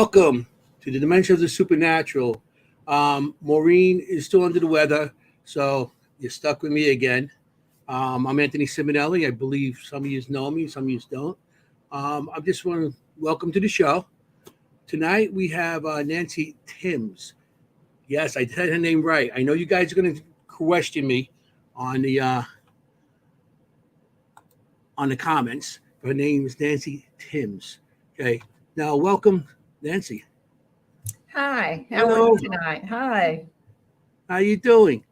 Welcome to the Dimension of the Supernatural. Maureen is still under the weather, so you're stuck with me again. I'm Anthony Simonelli. I believe some of you know me, some of you don't. I just want to welcome to the show. Tonight we have Nancy Thames. Yes, I said her name right. I know you guys are going to question me on the comments. Her name is Nancy Thames. Okay. Now, welcome, Nancy. Hi. How are you tonight? Hi. How you doing?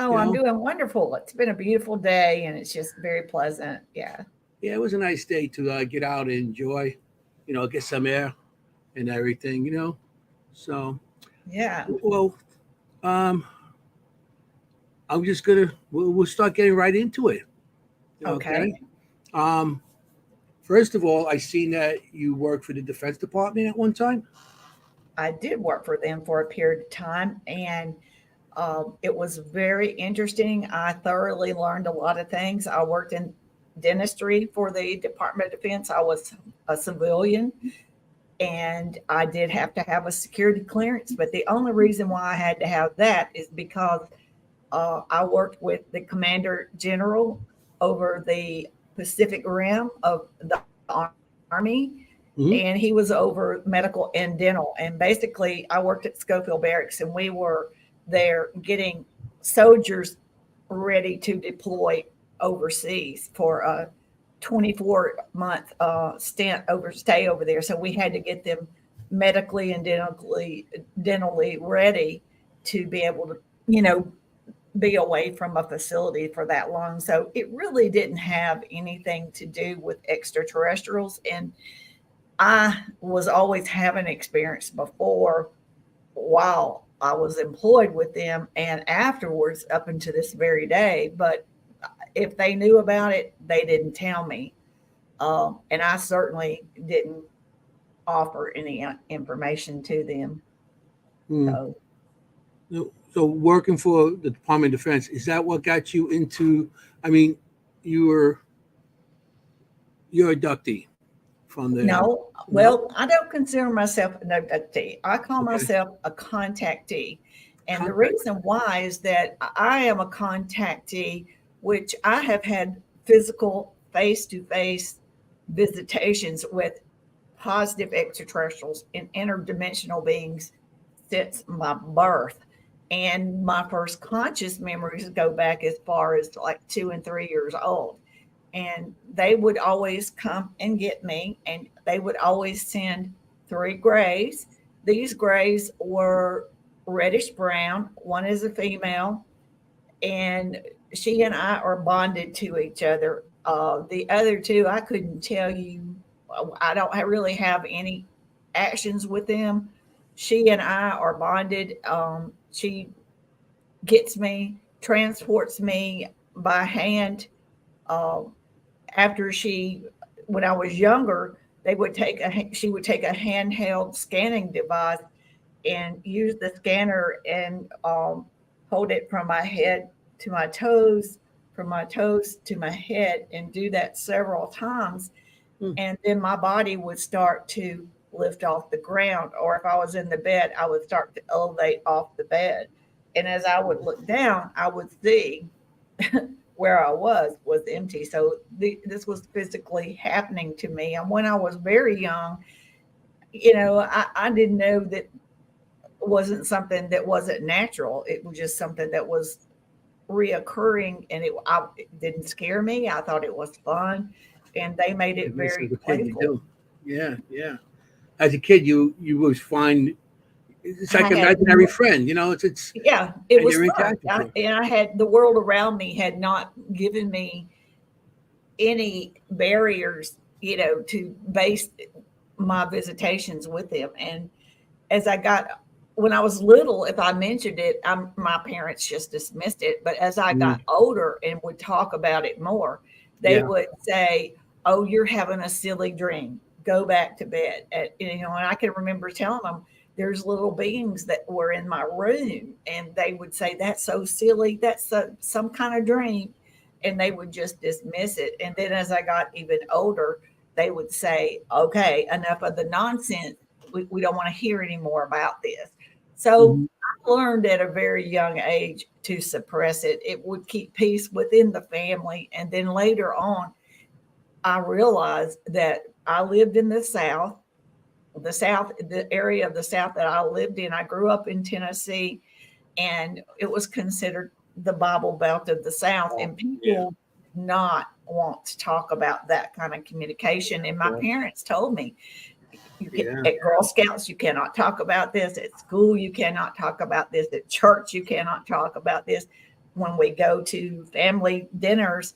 Oh, I'm doing wonderful. It's been a beautiful day, and it's just very pleasant. Yeah. Yeah, it was a nice day to get out and enjoy, get some air and everything. So, yeah. Well, I'm just we'll start getting right into it. Okay. First of all, I seen that you worked for the Defense Department at one time. I did work for them for a period of time, and it was very interesting. I thoroughly learned a lot of things. I worked in dentistry for the Department of Defense. I was a civilian, and I did have to have a security clearance. But the only reason why I had to have that is because I worked with the Commander General over the Pacific Rim of the Army, and he was over medical and dental. And basically, I worked at Schofield Barracks, and we were there getting soldiers ready to deploy overseas for a 24-month stay over there. So we had to get them medically and dentally ready to be able to, be away from a facility for that long. So it really didn't have anything to do with extraterrestrials. And I was always having experience before while I was employed with them and afterwards up until this very day. But if they knew about it, they didn't tell me. And I certainly didn't offer any information to them. So working for the Department of Defense, is that what got you into, you're abductee from the... No, well, I don't consider myself an abductee. I call myself a contactee. And the reason why is that I am a contactee, which I have had physical face-to-face visitations with positive extraterrestrials and interdimensional beings since my birth. And my first conscious memories go back as far as like 2 and 3 years old. And they would always come and get me, and they would always send 3 grays. These grays were reddish brown. One is a female, and she and I are bonded to each other. The other 2, I couldn't tell you. I don't really have any actions with them. She and I are bonded. She gets me, transports me by hand. After when I was younger, she would take a handheld scanning device and use the scanner and hold it from my head to my toes, from my toes to my head, and do that several times. And then my body would start to lift off the ground, or if I was in the bed, I would start to elevate off the bed. And as I would look down, I would see where I was empty. So this was physically happening to me. And when I was very young, I didn't know that it wasn't something that wasn't natural. It was just something that was reoccurring, and it didn't scare me. I thought it was fun, and they made it very playful. Yeah. As a kid, you would find it's like an imaginary friend, it's it was fun. And I had the world around me had not given me any barriers, to base my visitations with them. And when I was little, if I mentioned it, my parents just dismissed it. But as I got older and would talk about it more, they would say, "Oh, you're having a silly dream. Go back to bed." And I can remember telling them there's little beings that were in my room, and they would say, "That's so silly. That's some kind of dream." And they would just dismiss it. And then as I got even older, they would say, "Okay, enough of the nonsense. we don't want to hear any more about this. So I learned at a very young age to suppress it. It would keep peace within the family. And then later on, I realized that I lived in the South, the area of the South that I lived in. I grew up in Tennessee, and it was considered the Bible Belt of the South. And people did not want to talk about that kind of communication. And my parents told me, at Girl Scouts, you cannot talk about this. At school, you cannot talk about this. At church, you cannot talk about this. When we go to family dinners,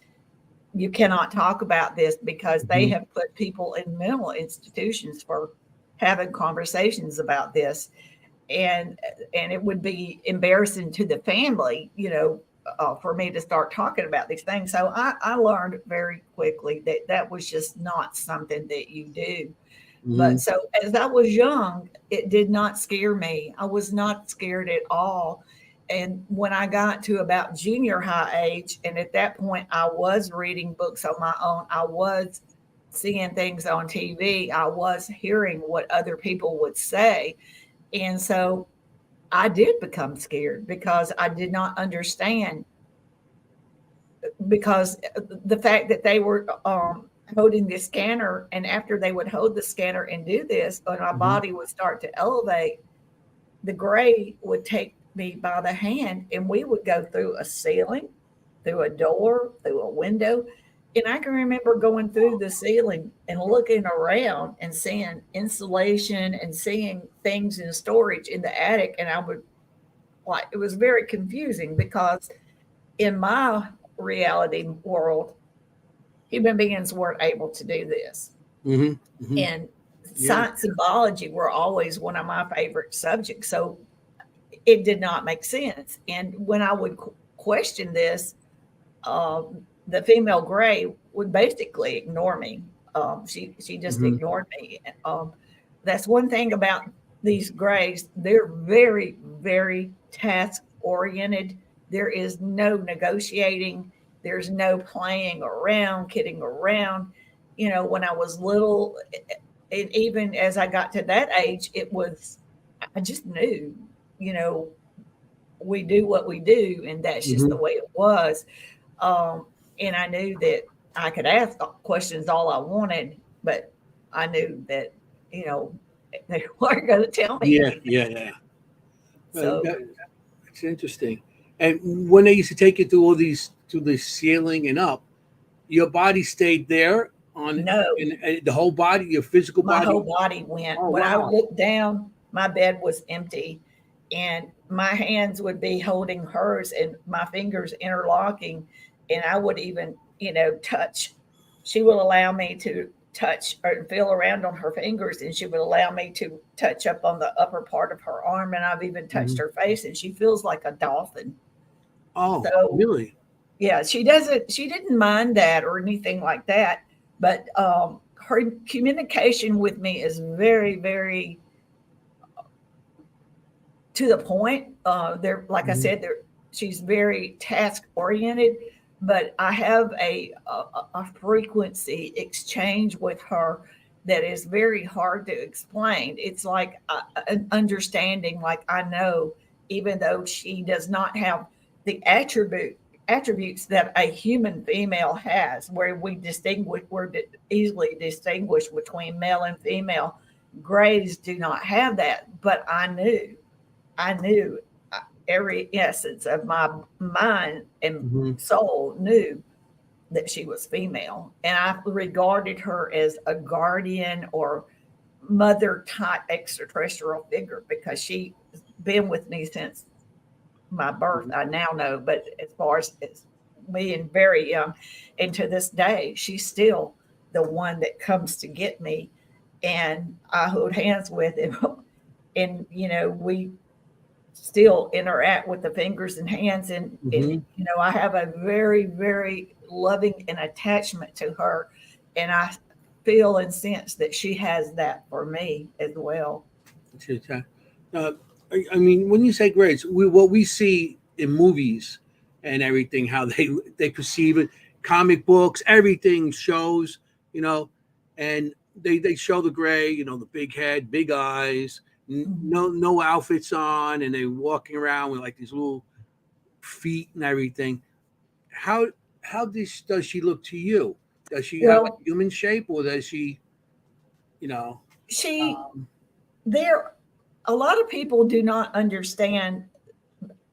you cannot talk about this, because they have put people in mental institutions for having conversations about this. And it would be embarrassing to the family, for me to start talking about these things. So I learned very quickly that was just not something that you do. But so as I was young, it did not scare me. I was not scared at all. And when I got to about junior high age, and at that point I was reading books on my own, I was seeing things on TV, I was hearing what other people would say. And so I did become scared, because I did not understand, because the fact that they were holding the scanner, and after they would hold the scanner and do this, and my body would start to elevate, the gray would take me by the hand, and we would go through a ceiling, through a door, through a window. And I can remember going through the ceiling and looking around and seeing insulation and seeing things in storage in the attic. And I would, like, it was very confusing, because in my reality world, human beings weren't able to do this. And science and biology were always one of my favorite subjects. So it did not make sense. And when I would question this, the female gray would basically ignore me. She just ignored me. That's one thing about these grays. They're very, very task oriented. There is no negotiating. There's no playing around, kidding around. When I was little, and even as I got to that age, I just knew, we do what we do, and that's just the way it was. And I knew that I could ask questions all I wanted, but I knew that, they weren't going to tell me. Yeah. So It's interesting. And when they used to take you to the ceiling and up, your body stayed there on the whole body, your physical body? My whole body went. When I looked down, my bed was empty, and my hands would be holding hers and my fingers interlocking. And I would even, touch. She would allow me to touch or feel around on her fingers, and she would allow me to touch up on the upper part of her arm. And I've even touched her face, and she feels like a dolphin. Oh, so, really? Yeah, she didn't mind that or anything like that. But her communication with me is very, very to the point. Like I said, she's very task oriented. But I have a frequency exchange with her that is very hard to explain. It's like an understanding, like I know, even though she does not have the attributes that a human female has, where we're easily distinguish between male and female. Grays do not have that, but I knew every essence of my mind and soul knew that she was female. And I regarded her as a guardian or mother type extraterrestrial figure, because she's been with me since my birth. I now know, but as far as being very young, and to this day, she's still the one that comes to get me, and I hold hands with him. And, we still interact with the fingers and hands. And, I have a very, very loving and attachment to her. And I feel and sense that she has that for me as well. I mean, when you say grays, what we see in movies and everything, how they perceive it, comic books, everything shows, and they show the gray, the big head, big eyes, no outfits on, and they walking around with like these little feet and everything. How does she look to you? Does she have a Well, human shape, or does she, you know? she Um, there a lot of people do not understand,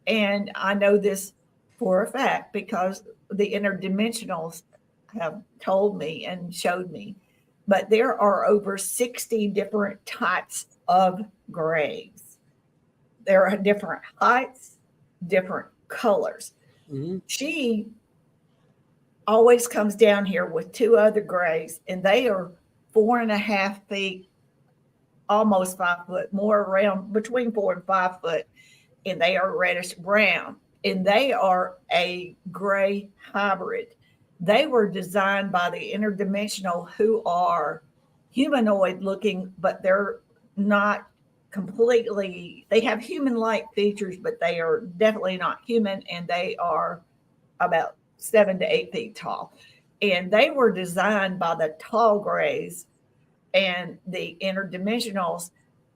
and I know this for a fact because the interdimensionals have told me and showed me, but there are over 60 different types of grays. There are different heights, different colors. mhm. She always comes down here with two other grays, and they are 4.5 feet, almost 5 foot, more around between 4 and 5 foot, and they are reddish brown. And they are a gray hybrid. They were designed by the interdimensional, who are humanoid looking, but they're not completely, they have human like features, but they are definitely not human, and they are about 7 to 8 feet tall. And they were designed by the tall grays and the interdimensionals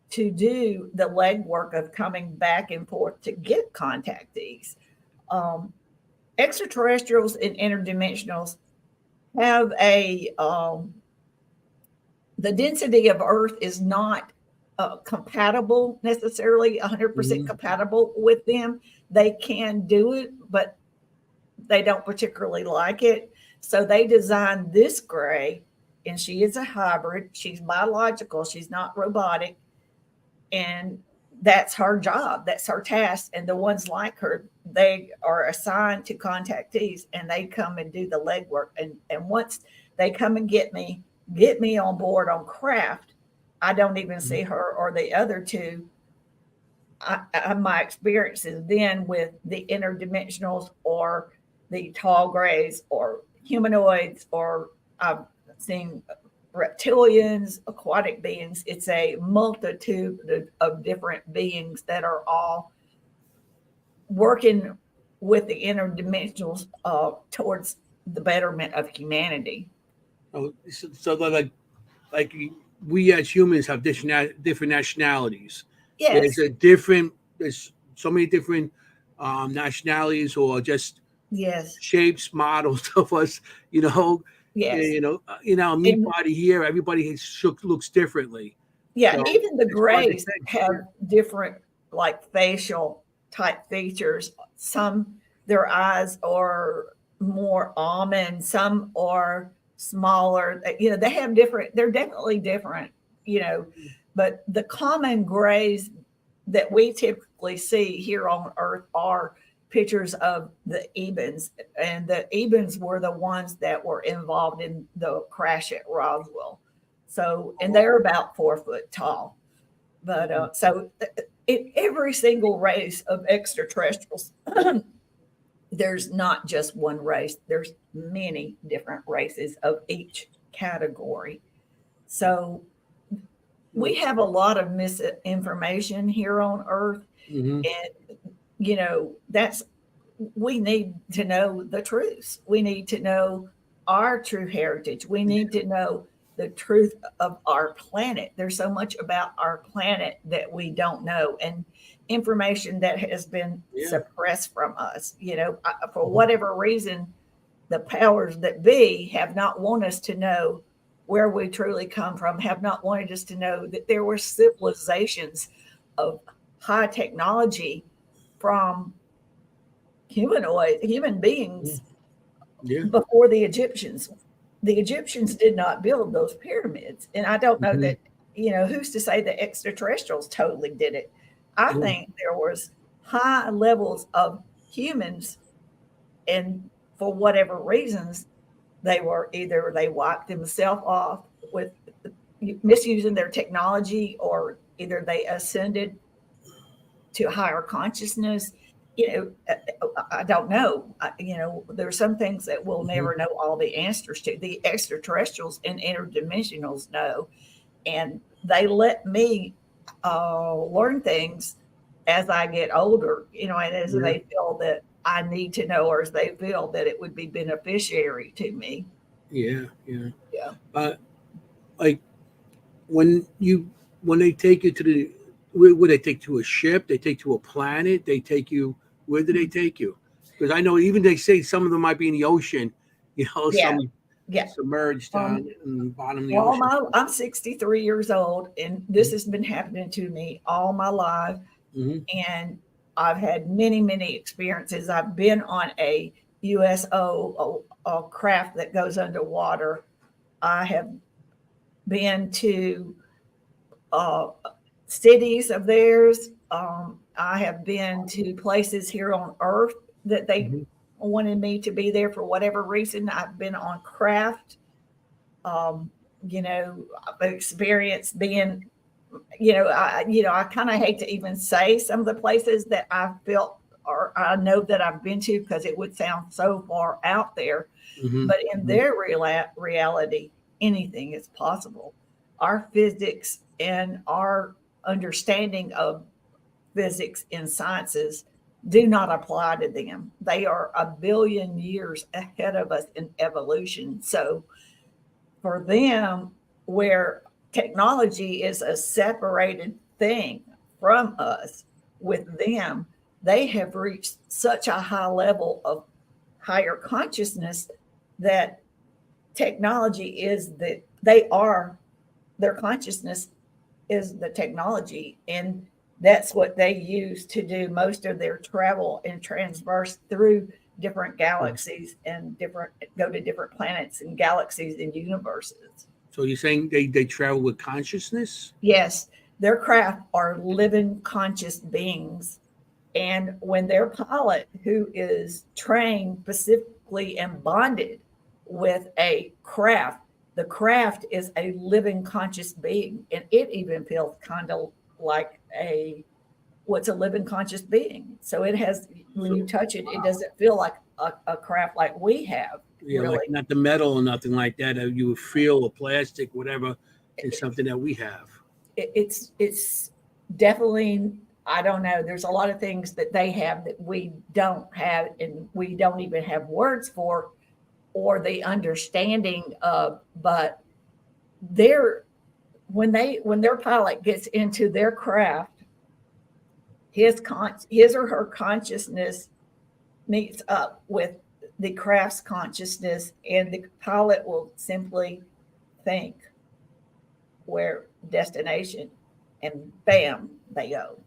to do the legwork of coming back and forth to get contactees. Um, Extraterrestrials and interdimensionals have the density of Earth is not compatible necessarily 100% Mhm. compatible with them. They can do it, but they don't particularly like it. So they designed this gray, and she is a hybrid. She's biological, she's not robotic. And that's her job, that's her task. And the ones like her, they are assigned to contactees, and they come and do the legwork. And once they come and get me on board on craft, I don't even see her or the other two. My experiences then with the interdimensionals or the tall grays or humanoids, or I've seen reptilians, aquatic beings. It's a multitude of different beings that are all working with the interdimensionals towards the betterment of humanity. Oh, so like we as humans have different nationalities. There's Yes, a different. There's so many different nationalities, or just yes, shapes, models of us. yes. Meat And body here. Everybody looks differently. yeah, and So even the it's hard to grays say. have different like facial type features. Some their eyes are more almond, some are smaller. They have different, they're definitely different, you know, but the common grays that we typically see here on Earth are pictures of the Ebens, and the Ebens were the ones that were involved in the crash at Roswell. So, and they're about 4 foot tall. But in every single race of extraterrestrials, there's not just one race. There's many different races of each category. So we have a lot of misinformation here on Earth, Mm-hmm. and that's, we need to know the truth. We need to know our true heritage. We need to know the truth of our planet. There's so much about our planet that we don't know, and information that has been Yeah. suppressed from us. For whatever reason, the powers that be have not wanted us to know where we truly come from, have not wanted us to know that there were civilizations of high technology from human beings Yeah. before the Egyptians. The Egyptians did not build those pyramids. And I don't know Mm-hmm. that, who's to say the extraterrestrials totally did it? I Yeah. think there was high levels of humans, and for whatever reasons, they were either they wiped themselves off with misusing their technology, or either they ascended to higher consciousness. I don't know. There are some things that we'll Mm-hmm. never know all the answers to. The extraterrestrials and interdimensionals know, and they let me learn things as I get older, and as Yeah. they feel that I need to know, or as they feel that it would be beneficiary to me. Yeah. Yeah. Yeah. Uh, like when they take you to the, where they take to a ship, they take to a planet, they take you, where do they take you? Because I know even they say some of them might be in the ocean, Yeah, some yeah. submerged down in the bottom of the Well, ocean. I'm 63 years old, and this has been happening to me all my life. Hmm. And I've had many, many experiences. I've been on a USO, a craft that goes underwater. I have been to uh, cities of theirs. I have been to places here on Earth that they Hmm. wanted me to be there for whatever reason. I've been on craft. Um, I've experienced being, I kind of hate to even say some of the places that I felt or I know that I've been to because it would sound so far out there. Hmm. But in Hmm. their reality, anything is possible. Our physics and our understanding of physics and sciences do not apply to them. They are a billion years ahead of us in evolution. So for them, where technology is a separated thing from us, with them, they have reached such a high level of higher consciousness that technology is that they are their consciousness is the technology, and that's what they use to do most of their travel and transverse through different galaxies and different go to different planets and galaxies and universes. So you're saying they travel with consciousness? Yes, their craft are living conscious beings. And when their pilot, who is trained specifically and bonded with a craft, the craft is a living conscious being. And it even feels kind of like what's a living conscious being. So it has, when you So touch it, it doesn't feel like a craft like we have, yeah, like really. not the metal or nothing like that. You would feel or plastic, whatever, is something that we have. It's definitely, I don't know, there's a lot of things that they have that we don't have and we don't even have words for or the understanding of. But they're when their pilot gets into their craft, his or her consciousness meets up with the craft's consciousness, and the pilot will simply think where destination, and bam, they go.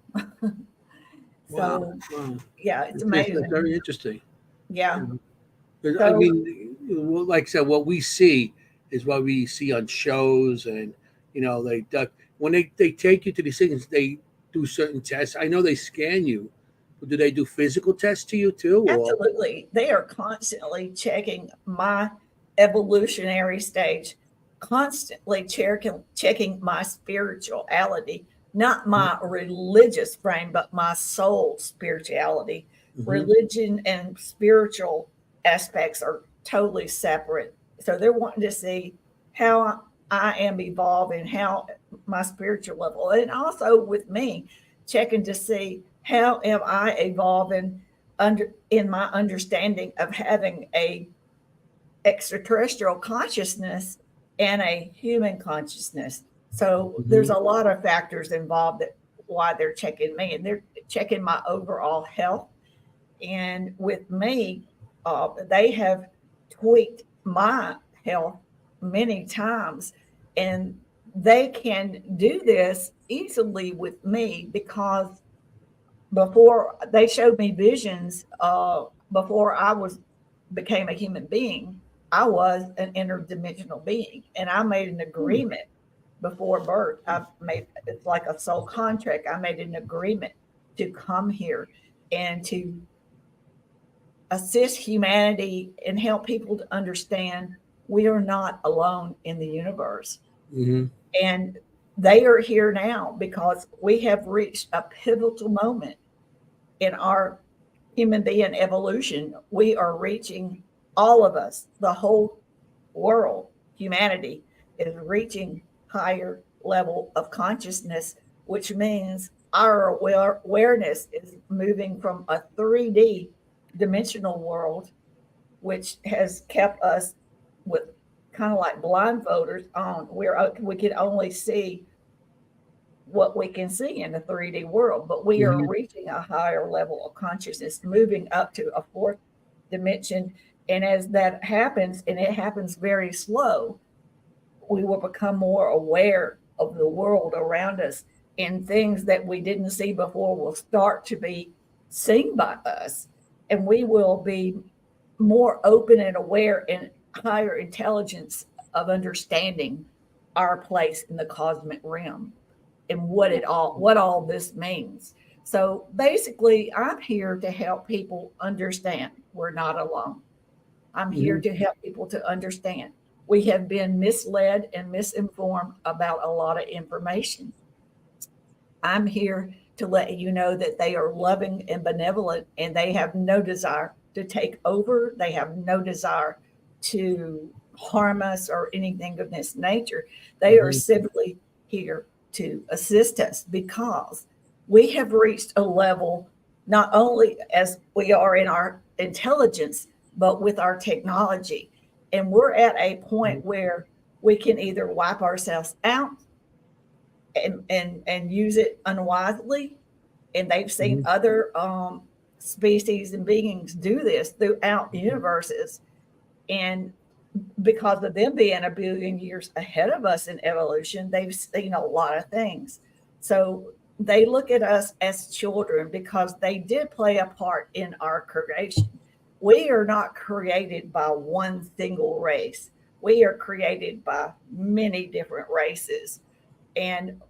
Wow, So wow. yeah, it's That's amazing. very interesting. Yeah. 'Cause, I So mean, like I said, what we see is what we see on shows, and they duck when they take you to these things. They do certain tests. I know they scan you, but do they do physical tests to you too, or? absolutely, they are constantly checking my evolutionary stage, constantly checking my spirituality, not my religious frame, but my soul spirituality. Mm-hmm. Religion and spiritual aspects are totally separate. So they're wanting to see how I am evolving, how my spiritual level, and also with me, checking to see how am I evolving under in my understanding of having a extraterrestrial consciousness and a human consciousness. So there's Mm-hmm. a lot of factors involved that why they're checking me, and they're checking my overall health. And with me, they have tweaked my health many times, and they can do this easily with me because before they showed me visions, before I was became a human being, I was an interdimensional being, and I made an agreement before birth. I made it's like a soul contract. I made an agreement to come here and to assist humanity and help people to understand we are not alone in the universe. Mm-hmm. And they are here now because we have reached a pivotal moment in our human being evolution. We are reaching, all of us, the whole world, humanity is reaching higher level of consciousness, which means our awareness is moving from a 3D dimensional world, which has kept us with kind of like blindfolders on, where we can only see what we can see in the 3D world, but we are reaching a higher level of consciousness, moving up to a fourth dimension. And as that happens, and it happens very slow, we will become more aware of the world around us, and things that we didn't see before will start to be seen by us. And we will be more open and aware and higher intelligence of understanding our place in the cosmic realm and what all this means. So basically, I'm here to help people understand we're not alone. I'm here to help people to understand we have been misled and misinformed about a lot of information. I'm here to let you know that they are loving and benevolent, and they have no desire to take over. They have no desire to harm us or anything of this nature. They are simply here to assist us, because we have reached a level, not only as we are in our intelligence, but with our technology. And we're at a point where we can either wipe ourselves out and use it unwisely. And they've seen other species and beings do this throughout universes. And because of them being a billion years ahead of us in evolution, they've seen a lot of things. So they look at us as children because they did play a part in our creation. We are not created by one single race. We are created by many different races. And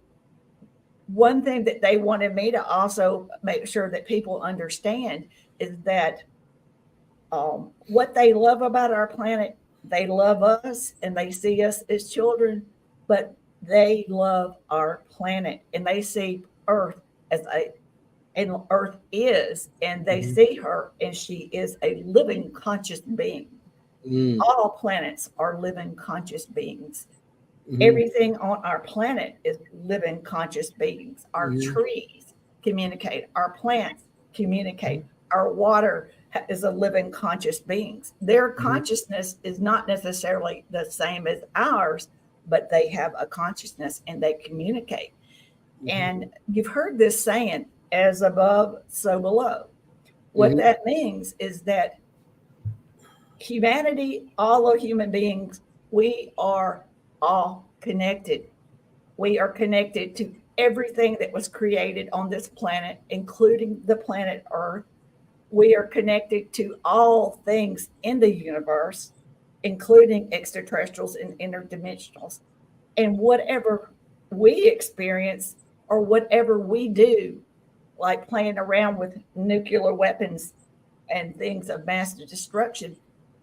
one thing that they wanted me to also make sure that people understand is that what they love about our planet, they love us and they see us as children, but they love our planet and they see Earth as and Earth is, and they see her, and she is a living conscious being. All planets are living conscious beings. Everything on our planet is living conscious beings. Our trees communicate, our plants communicate, our water is a living conscious beings. Their consciousness is not necessarily the same as ours, but they have a consciousness and they communicate. And you've heard this saying, as above, so below. What that means is that humanity, all of human beings, we are all connected. We are connected to everything that was created on this planet, including the planet Earth. We are connected to all things in the universe, including extraterrestrials and interdimensionals. And whatever we experience or whatever we do, like playing around with nuclear weapons and things of mass destruction,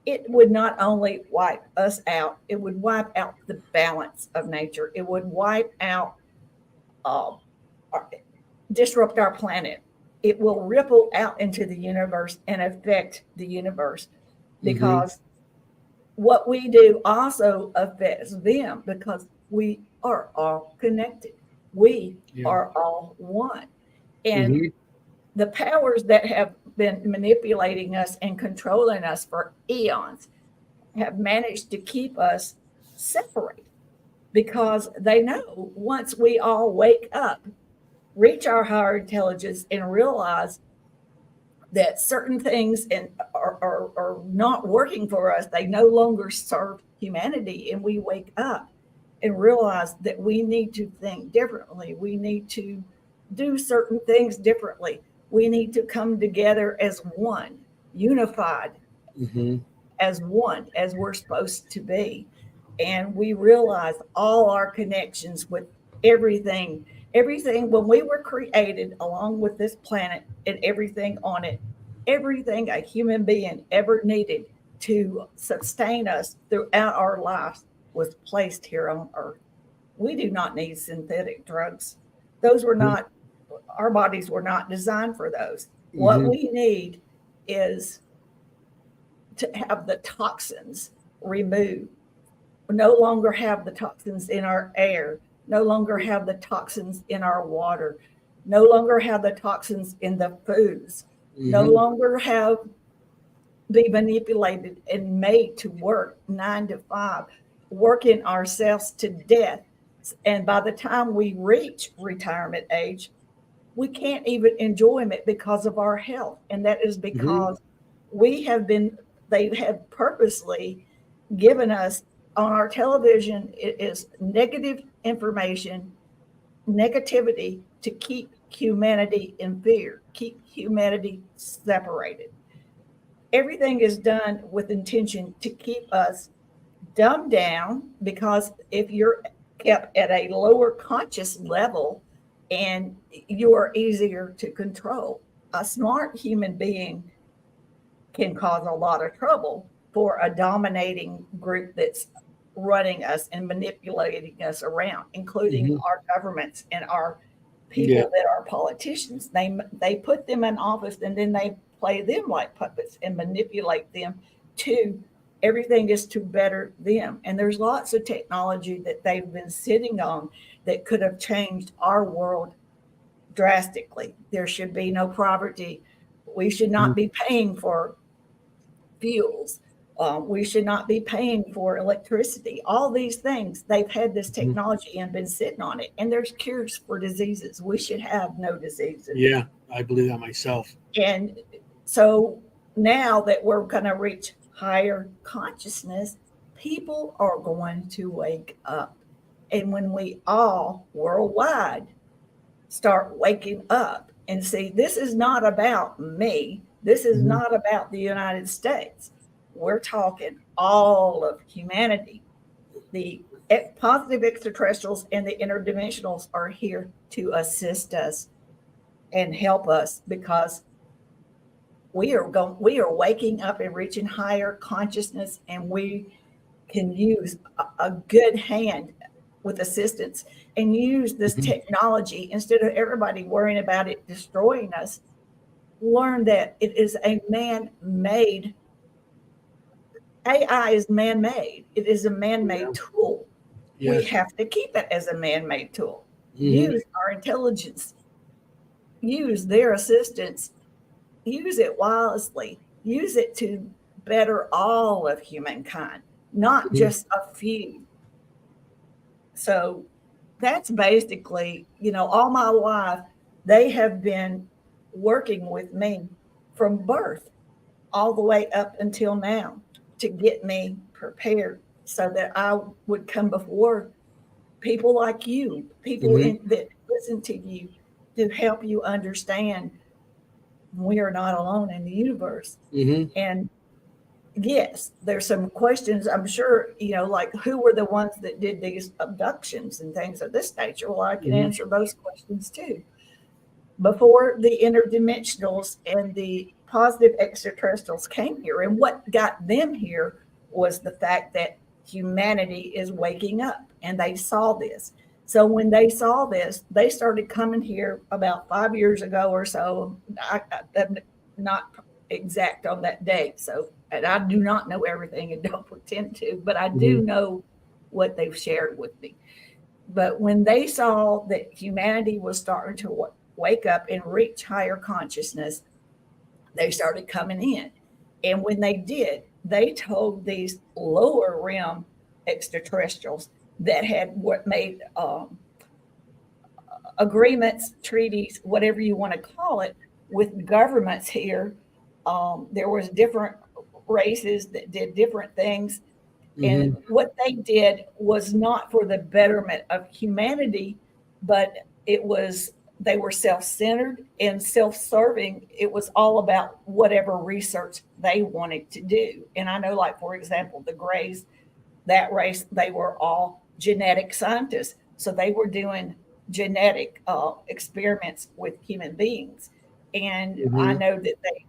it would not only wipe us out, it would wipe out the balance of nature. It would wipe out, disrupt our planet. It will ripple out into the universe and affect the universe, because what we do also affects them, because we are all connected. We are all one. And the powers that have been manipulating us and controlling us for eons have managed to keep us separate, because they know once we all wake up, reach our higher intelligence, and realize that certain things are not working for us, they no longer serve humanity, and we wake up and realize that we need to think differently. We need to do certain things differently. We need to come together as one, unified as one, as we're supposed to be. And we realize all our connections with everything, when we were created along with this planet and everything on it, everything a human being ever needed to sustain us throughout our lives was placed here on Earth. We do not need synthetic drugs. Those were not, our bodies were not designed for those. What we need is to have the toxins removed. No longer have the toxins in our air, no longer have the toxins in our water, no longer have the toxins in the foods, no longer be manipulated and made to work 9 to 5. working ourselves to death. And by the time we reach retirement age, we can't even enjoy it because of our health. And that is because they have purposely given us on our television, it is negative information, negativity to keep humanity in fear, keep humanity separated. Everything is done with intention to keep us dumbed down, because if you're kept at a lower conscious level and you are easier to control, a smart human being can cause a lot of trouble for a dominating group that's running us and manipulating us around, including our governments and our people that are politicians. They put them in office and then they play them like puppets and manipulate them to everything is to better them. And there's lots of technology that they've been sitting on that could have changed our world drastically. There should be no poverty. We should not be paying for fuels. We should not be paying for electricity. All these things, they've had this technology and been sitting on it. And there's cures for diseases. We should have no diseases. Yeah, I believe that myself. And so now that we're going to reach higher consciousness, people are going to wake up. And when we all worldwide start waking up and see, this is not about me. This is not about the United States. We're talking all of humanity. The positive extraterrestrials and the interdimensionals are here to assist us and help us, because we are waking up and reaching higher consciousness, and we can use a good hand with assistance and use this technology instead of everybody worrying about it destroying us. Learn that it is a man-made. AI is man-made. It is a man-made tool. Yes. We have to keep it as a man-made tool. Use our intelligence. Use their assistance. Use it wisely. Use it to better all of humankind, not just a few. So that's basically, all my life, they have been working with me from birth all the way up until now to get me prepared so that I would come before people like you, people that listen to you, to help you understand we are not alone in the universe. And yes, there's some questions, I'm sure, like who were the ones that did these abductions and things of this nature? Well, I can answer those questions too. Before the interdimensionals and the positive extraterrestrials came here, and what got them here was the fact that humanity is waking up, and they saw this. So when they saw this, they started coming here about 5 years ago or so. I'm not exact on that date, and I do not know everything and don't pretend to, but I do know what they've shared with me. But when they saw that humanity was starting to wake up and reach higher consciousness, they started coming in. And when they did, they told these lower realm extraterrestrials that had made agreements, treaties, whatever you want to call it, with governments here. There was different races that did different things. And what they did was not for the betterment of humanity, but they were self-centered and self-serving. It was all about whatever research they wanted to do. And I know, like, for example, the Greys, that race, they were all genetic scientists. So they were doing genetic experiments with human beings. And I know that they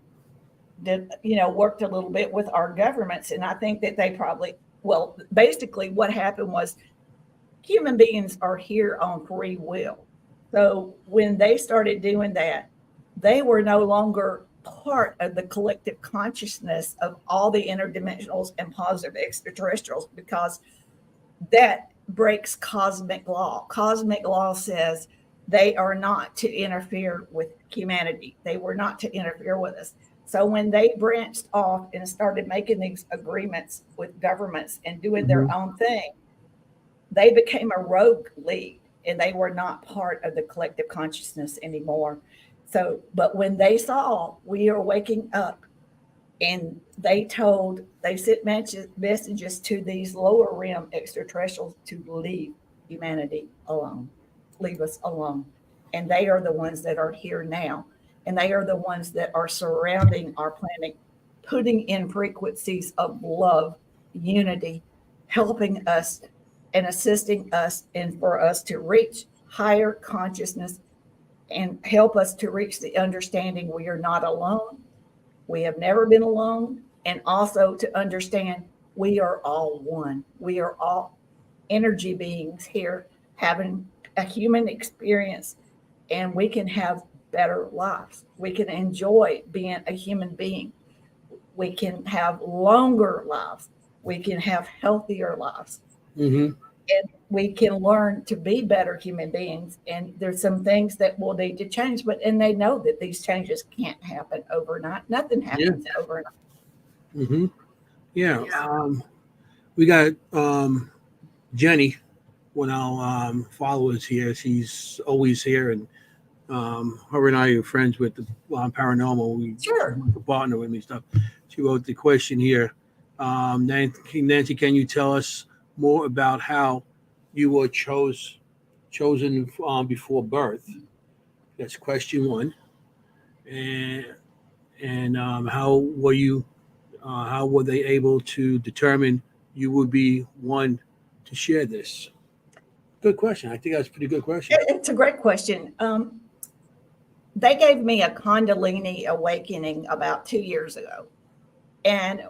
did, worked a little bit with our governments. And I think that they basically what happened was human beings are here on free will. So when they started doing that, they were no longer part of the collective consciousness of all the interdimensionals and positive extraterrestrials, because that breaks cosmic law. Cosmic law says they are not to interfere with humanity. They were not to interfere with us. So when they branched off and started making these agreements with governments and doing their own thing, they became a rogue league and they were not part of the collective consciousness anymore. So, but when they saw we are waking up, and they sent messages to these lower realm extraterrestrials to leave humanity alone, leave us alone. And they are the ones that are here now. And they are the ones that are surrounding our planet, putting in frequencies of love, unity, helping us and assisting us, and for us to reach higher consciousness and help us to reach the understanding we are not alone. We have never been alone. And also to understand we are all one. We are all energy beings here having a human experience, and we can have better lives. We can enjoy being a human being. We can have longer lives. We can have healthier lives. Mm-hmm. And we can learn to be better human beings. And there's some things that will need to change, and they know that these changes can't happen overnight. Nothing happens overnight. Mm-hmm. Yeah. We got Jenny, one of our followers here. She's always here, and her and I are friends with the Paranormal. We partner with me stuff. She wrote the question here. Nancy, can you tell us more about how you were chosen before birth? That's question one. And how were you? How were they able to determine you would be one to share this? Good question. I think that's a pretty good question. It's a great question. They gave me a Kundalini awakening about 2 years ago, and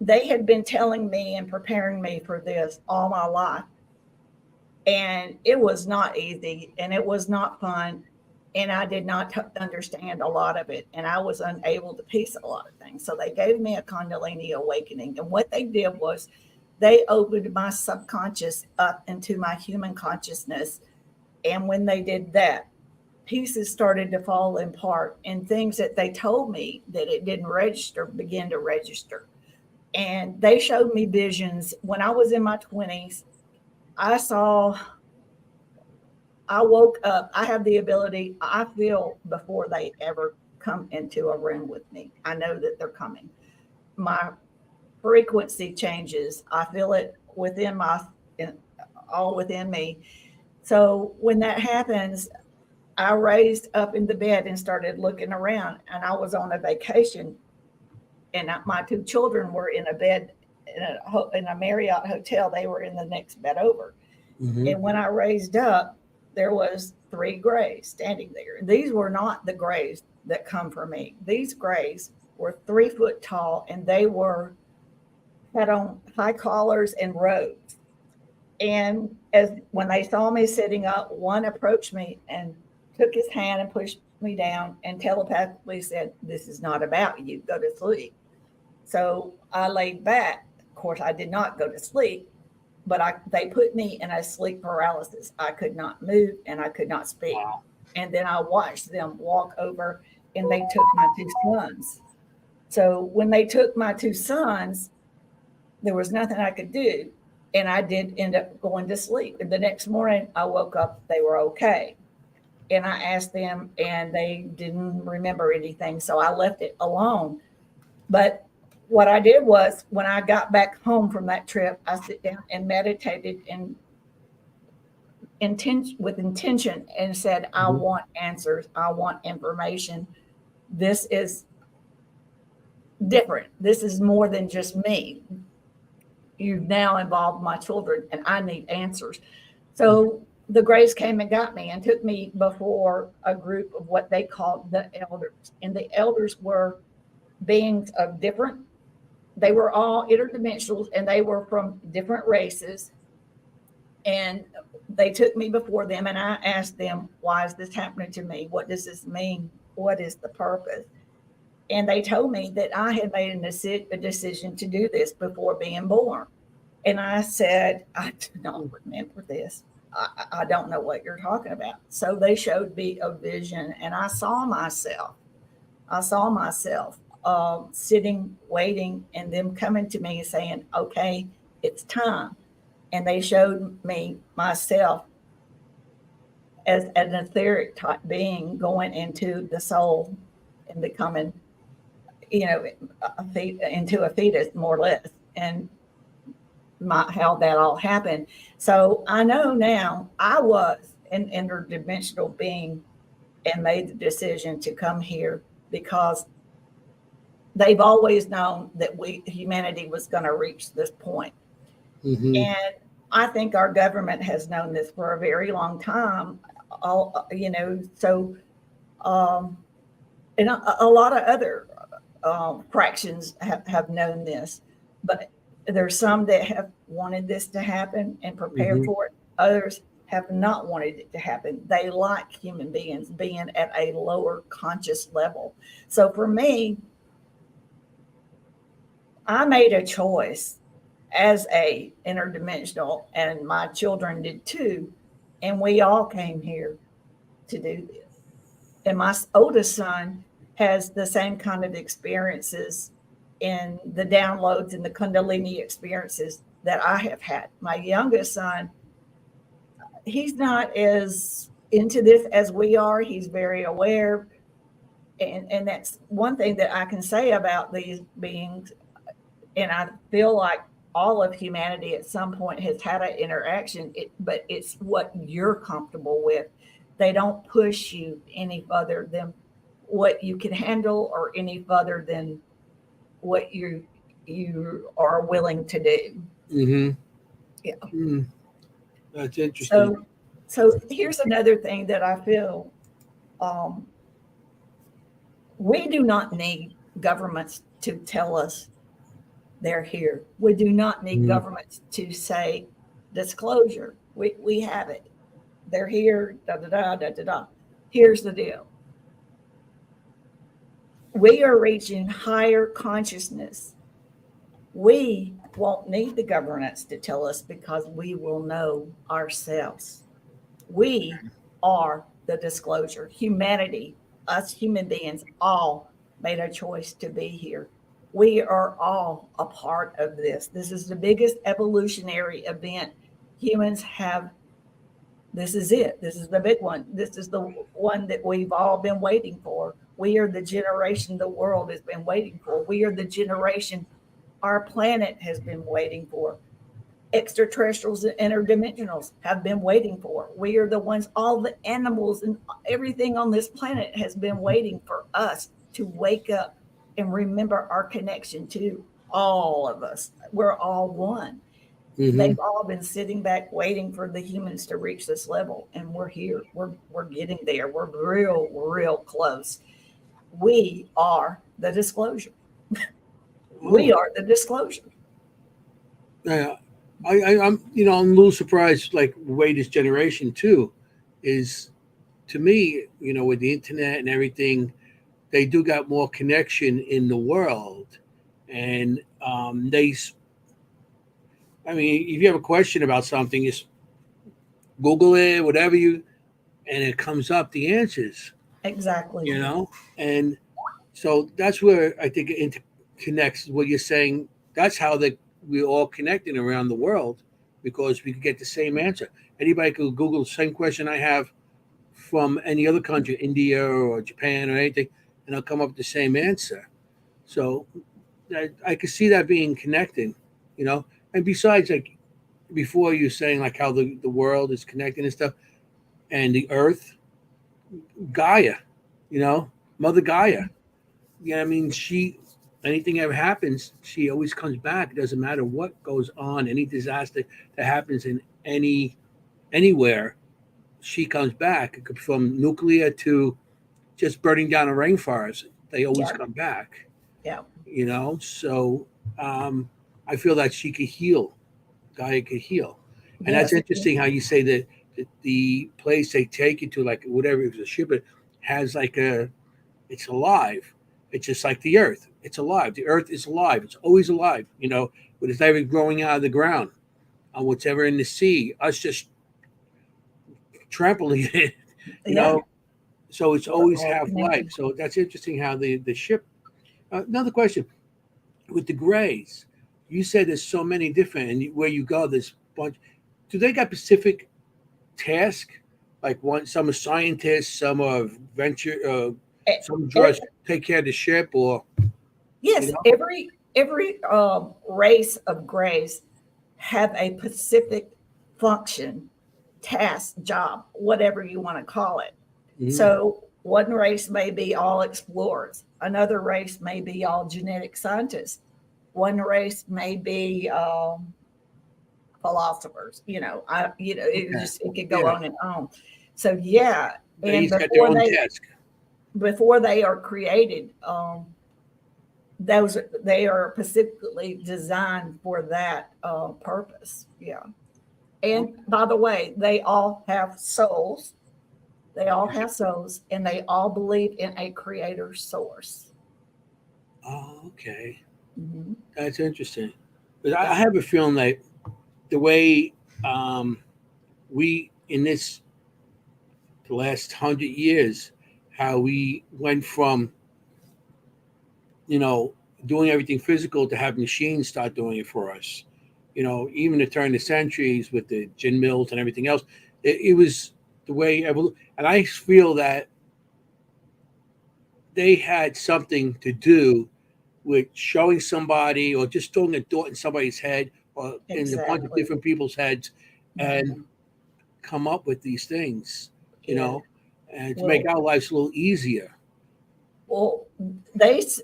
they had been telling me and preparing me for this all my life. And it was not easy, and it was not fun, and I did not understand a lot of it, and I was unable to piece a lot of things. So they gave me a Kundalini awakening, and what they did was they opened my subconscious up into my human consciousness. And when they did that, pieces started to fall apart, and things that they told me that it didn't register began to register. And they showed me visions when I was in my 20s. I woke up. I have the ability, I feel before they ever come into a room with me. I know that they're coming. My frequency changes. I feel it all within me. So when that happens, I raised up in the bed and started looking around, and I was on a vacation, and my 2 children were in a bed in a Marriott hotel. They were in the next bed over. Mm-hmm. And when I raised up, there was 3 grays standing there. And these were not the grays that come from me. These grays were 3 foot tall, and they had on high collars and robes. And when they saw me sitting up, one approached me and took his hand and pushed me down and telepathically said, "This is not about you. Go to sleep." So I laid back. Of course, I did not go to sleep, but they put me in a sleep paralysis. I could not move and I could not speak. Wow. And then I watched them walk over, and they took my 2 sons. So when they took my 2 sons, there was nothing I could do. And I did end up going to sleep. And the next morning I woke up, they were okay. And I asked them, and they didn't remember anything. So I left it alone. But what I did was, when I got back home from that trip, I sit down and meditated with intention and said, I want answers. I want information. This is different. This is more than just me. You've now involved my children, and I need answers. So the Grays came and got me and took me before a group of what they called the elders. And the elders were beings of different, they were all interdimensionals, and they were from different races. And they took me before them, and I asked them, why is this happening to me? What does this mean? What is the purpose? And they told me that I had made a decision to do this before being born. And I said, I do not remember this. I don't know what you're talking about. So they showed me a vision, and I saw myself. sitting, waiting, and them coming to me and saying, okay, it's time. And they showed me myself as an etheric type being going into the soul and becoming, into a fetus, more or less. And how that all happened. So I know now I was an interdimensional being and made the decision to come here because they've always known that humanity was going to reach this point. Mm-hmm. And I think our government has known this for a very long time. And a lot of other fractions have known this, but there's some that have wanted this to happen and prepared Mm-hmm. for it. Others have not wanted it to happen. They like human beings being at a lower conscious level. So for me, I made a choice as a interdimensional, and my children did too, and we all came here to do this. And my oldest son has the same kind of experiences in the downloads and the Kundalini experiences that I have had. My youngest son, he's not as into this as we are. He's very aware. And that's one thing that I can say about these beings. And I feel like all of humanity at some point has had an interaction, but it's what you're comfortable with. They don't push you any further than what you can handle or any further than what you are willing to do. Mm-hmm. Yeah. Mm. That's interesting. So here's another thing that I feel we do not need governments to tell us they're here. We do not need governments to say disclosure. We have it. They're here, da da da da da da. Here's the deal. We are reaching higher consciousness. We won't need the governments to tell us because we will know ourselves. We are the disclosure. Humanity, us human beings, all made a choice to be here. We are all a part of this. This is the biggest evolutionary event humans have. This is it. This is the big one. This is the one that we've all been waiting for. We are the generation the world has been waiting for. We are the generation our planet has been waiting for. Extraterrestrials and interdimensionals have been waiting for. We are the ones, all the animals and everything on this planet has been waiting for us to wake up and remember our connection to all of us. We're all one. Mm-hmm. They've all been sitting back waiting for the humans to reach this level, and we're here. We're getting there. We're real close. We are the disclosure. We are the disclosure. Yeah, I'm I'm a little surprised. Like the way this generation too is, to me, with the internet and everything, they do got more connection in the world, and I mean, if you have a question about something, just Google it, whatever and it comes up the answers. Exactly. And so that's where I think it interconnects what you're saying. That's how we're all connecting around the world, because we could get the same answer. Anybody could Google the same question I have from any other country, India or Japan or anything, and I'll come up with the same answer. So I could see that being connecting, And besides, like before, you're saying like how the world is connected and stuff, and the Earth, Gaia, Mother Gaia. Yeah, I mean, anything ever happens, she always comes back. It doesn't matter what goes on, any disaster that happens in anywhere, she comes back. It could be from nuclear to just burning down a rainforest. They always come back. Yeah. So I feel that she could heal. Gaia could heal. And that's interesting how you say that the place they take you to, like whatever, if it's a ship, it has like it's alive. It's just like the Earth. It's alive. The Earth is alive. It's always alive. But it's never growing out of the ground. On whatever in the sea, us just trampling it. So it's always have life. So that's interesting how the ship Another question with the grays. You said there's so many different, and where you go, there's bunch. Do they got specific task? Like one, some are scientists, some are venture, Eh, some eh, just take care of the ship, or Yes, you know. every race of grays have a specific function, task, job, whatever you want to call it. Mhm. So one race may be all explorers, another race may be all genetic scientists, one race may be philosophers. Okay. It could go Yeah, on and on. So yeah, they and each got their own task. before they are created, those they are specifically designed for that purpose. Yeah. And by the way, they all have souls. They all have souls, and they all believe in a creator source. Oh, okay. Mhm. That's interesting. But I Yeah. have a feeling that the way um, we in this the last 100 years, how we went from doing everything physical to have machines start doing it for us. Even to turn the centuries with the gin mills and everything else, it was the way and I feel that they had something to do with showing somebody or just throwing a thought in somebody's head or in a bunch of Exactly. different people's heads and Mhm. come up with these things, you Yeah. know, and to make Well, our lives a little easier. well, they s-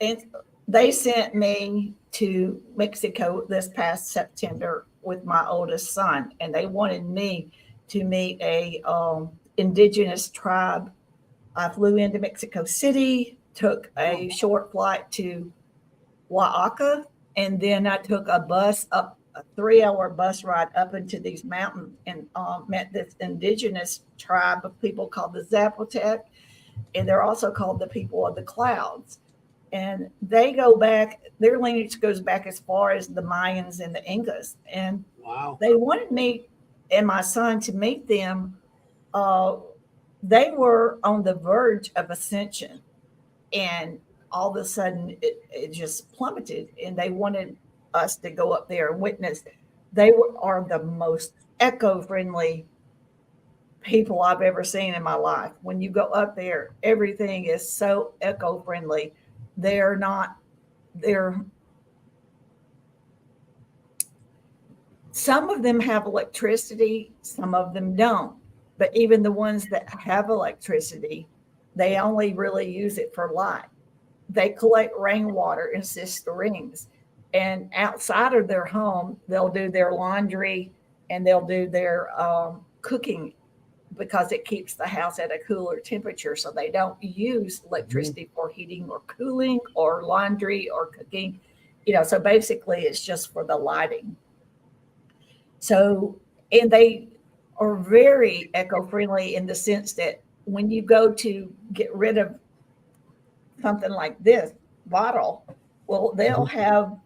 and they sent me to Mexico this past September with my oldest son, and they wanted me to meet a indigenous tribe. I flew into Mexico City, took Oh, a short flight to Oaxaca, and then I took a bus up a 3 hour bus ride up into these mountains and met this indigenous tribe of people called the Zapotec, and they're also called the people of the clouds. And they go back, their lineage goes back as far as the Mayans and the Incas. And wow. they wanted me and my son to meet them. Uh, they were on the verge of ascension, and all of a sudden it just plummeted, and they wanted us to go up there and witness. Are the most eco-friendly people I've ever seen in my life. When you go up there, everything is so eco-friendly. They're not they're Some of them have electricity, some of them don't. But even the ones that have electricity, they only really use it for light. They collect rainwater in cisterns, and outside of their home, they'll do their laundry and they'll do their cooking because it keeps the house at a cooler temperature. So they don't use Mhm. electricity for heating or cooling or laundry or cooking. So basically, it's just for the lighting. So, and they are very eco friendly in the sense that when you go to get rid of something like this bottle, well, they'll Mhm. have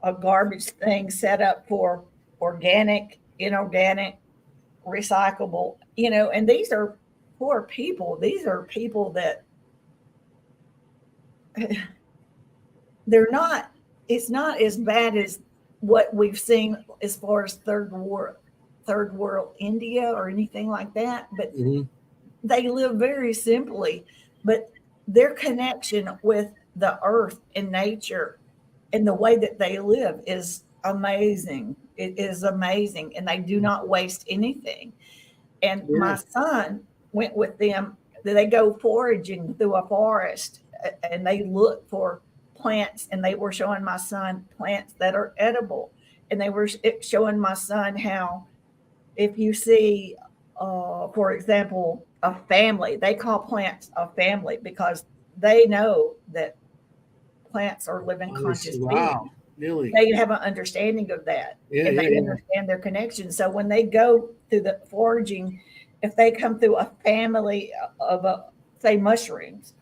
a garbage thing set up for organic, inorganic, recyclable, and these are poor people. These are people that they're not, it's not as bad as what we've seen as far as third world India or anything like that, but Mhm. they live very simply. But their connection with the earth and nature and the way that they live is amazing. It is amazing, and they do not waste anything. And Yeah. my son went with them. They go foraging through a forest, and they look for plants, and they were showing my son plants that are edible. And they were showing my son how, if you see, for example, a family, they call plants a family because they know that plants are living conscious Wow. beings. Really? They have an understanding of that, Yeah. and Yeah. they Yeah. understand their connection. So when they go through the foraging, if they come through a family of say mushrooms,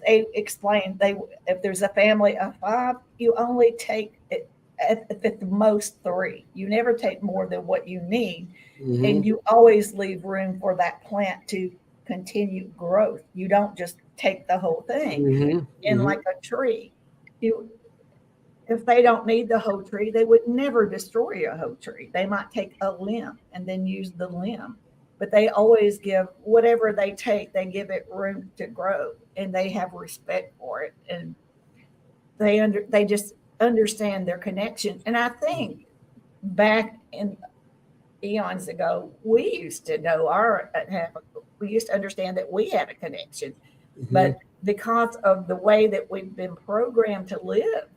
they explain, they if there's a family of five, you only take it at the most three. You never take more than what you need, Hmm. and you always leave room for that plant to continued growth. You don't just take the whole thing. Mm-hmm. And Mm-hmm. like a tree, you if they don't need the whole tree, they would never destroy a whole tree. They might take a limb and then use the limb, but they always give whatever they take, they give it room to grow, and they have respect for it, and they just understand their connection. And I think back in eons ago, we used to know we used to understand that we had a connection, Mm-hmm. but because of the way that we've been programmed to live,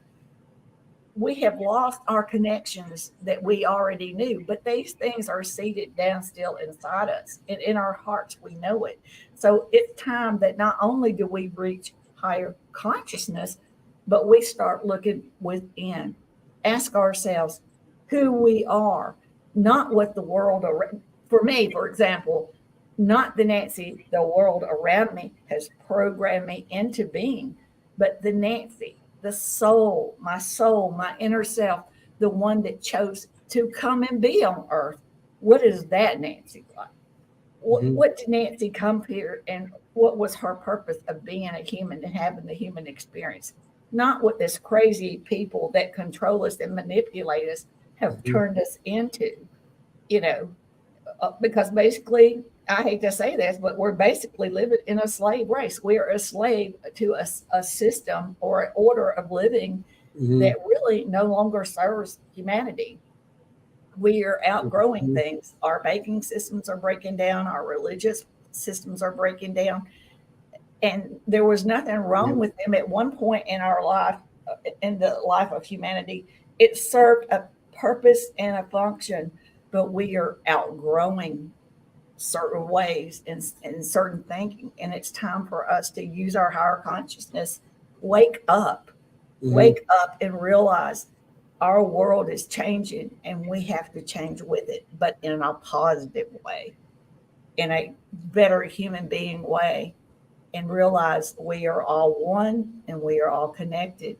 we have lost our connections that we already knew, but these things are seated down still inside us, and in our hearts we know it. So it's time that not only do we reach higher consciousness, but we start looking within, ask ourselves who we are, not what the world around. For me, for example, not the Nancy the world around me has programmed me into being, but the Nancy, the soul, my inner self, the one that chose to come and be on earth. What is that Nancy like? Mm-hmm. What did Nancy come here, and what was her purpose of being a human and having the human experience? Not what this crazy people that control us and manipulate us have Mm-hmm. turned us into, you know, because basically, I hate to say this, but we're basically living in a slave race. We are a slave to a system or an order of living Mm-hmm. that really no longer serves humanity. We are outgrowing Mm-hmm. things. Our banking systems are breaking down. Our religious systems are breaking down. And there was nothing Yeah. wrong with them at one point in our life, in the life of humanity. It served a purpose and a function, but we are outgrowing certain ways and certain thinking. And it's time for us to use our higher consciousness. Mm-hmm. Wake up and realize our world is changing and we have to change with it, but in a positive way, in a better human being way, and realize we are all one and we are all connected.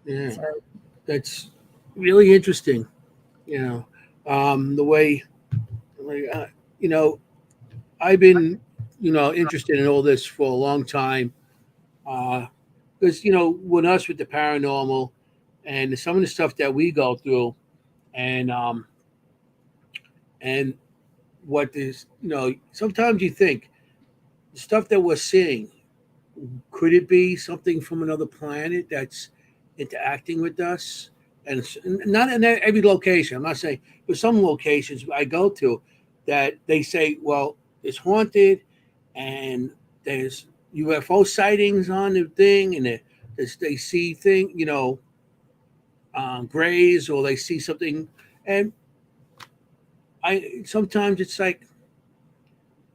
Yeah. So, That's really interesting. You know, the way, like, you know, I've been, interested in all this for a long time. Because, with us with the paranormal and some of the stuff that we go through, and and what is, sometimes you think the stuff that we're seeing, could it be something from another planet that's interacting with us? And it's not in every location. I'm not saying, but some locations I go to that they say, well, it's haunted, and there's UFO sightings on the thing, and they see grays, or they see something, and I sometimes it's like,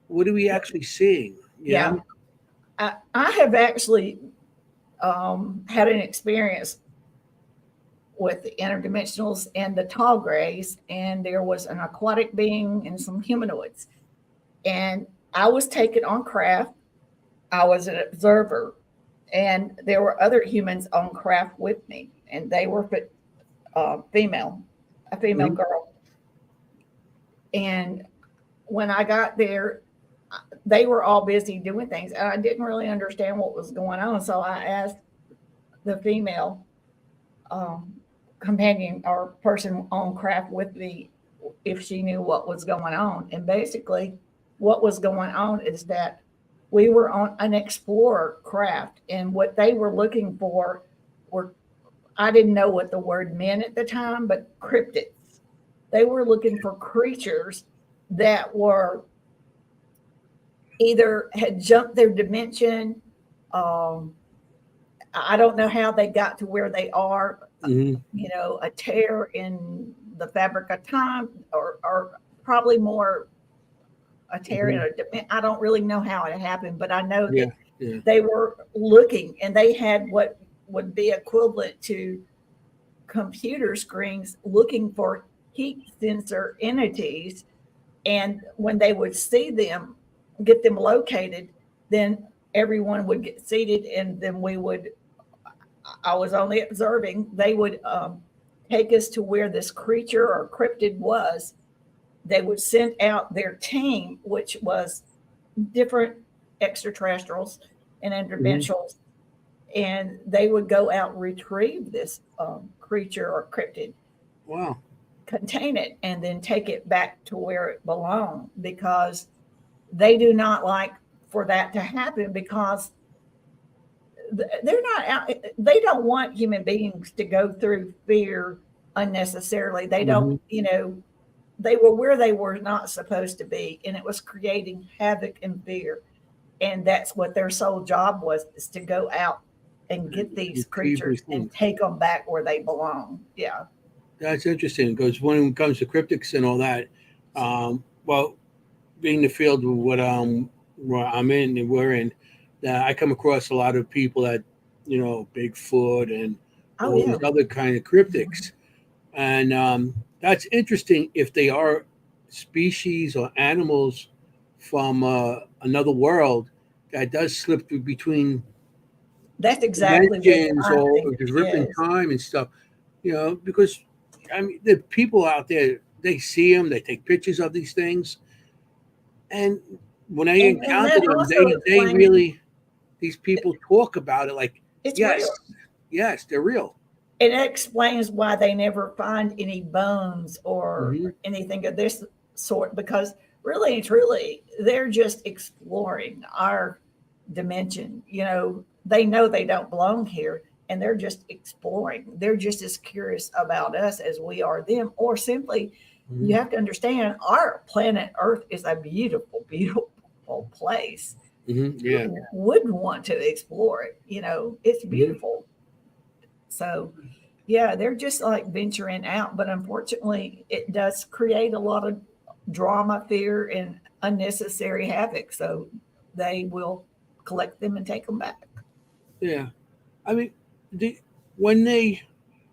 what are we actually seeing? You yeah, know? I have actually had an experience with the interdimensionals and the tall grays, and there was an aquatic being and some humanoids. And I was taken on craft. I was an observer, and there were other humans on craft with me, and they were female, a female Mhm. girl. And when I got there, they were all busy doing things, and I didn't really understand what was going on. So I asked the female um, companion or person on craft with me if she knew what was going on. And basically, what was going on is that we were on an explorer craft, and what they were looking for were, I didn't know what the word meant at the time, but cryptids. They were looking for creatures that were either had jumped their dimension. Um, I don't know how they got to where they are, Mhm. a tear in the fabric of time, or probably more a tear in Mhm. a dimension. I don't really know how it happened, but I know Yeah. that Yeah. they were looking, and they had what would be equivalent to computer screens looking for heat sensor entities. And when they would see them, get them located, then everyone would get seated, and then I was only observing, they would take us to where this creature or cryptid was, they would send out their team, which was different extraterrestrials and interdimensionals, and they would go out and retrieve this creature or cryptid. Wow. Contain it and then take it back to where it belonged, because they do not like for that to happen, because they're not out. They don't want human beings to go through fear unnecessarily. They don't, they were where they were not supposed to be, and it was creating havoc and fear. And that's what their sole job was, is to go out and get these creatures and take them back where they belong. Yeah. That's interesting, because when it comes to cryptics and all that, well, being the field of what I'm in and we're in, I come across a lot of people that, Bigfoot and all these other kind of cryptics. And that's interesting if they are species or animals from another world that does slip through between. That's exactly dimensions or different time and stuff, because I mean, the people out there, they see them, they take pictures of these things. And when I encounter them, they really, these people talk about it like, yes, they're real. It explains why they never find any bones or anything of this sort, because really and truly, they're just exploring our dimension. They know they don't belong here, and they're just exploring. They're just as curious about us as we are them, or simply, you have to understand, our planet Earth is a beautiful, beautiful place. Yeah. Who wouldn't want to explore it? It's beautiful. So, yeah, they're just like venturing out, but unfortunately, it does create a lot of drama, fear, and unnecessary havoc. So they will collect them and take them back. Yeah. I mean, when they,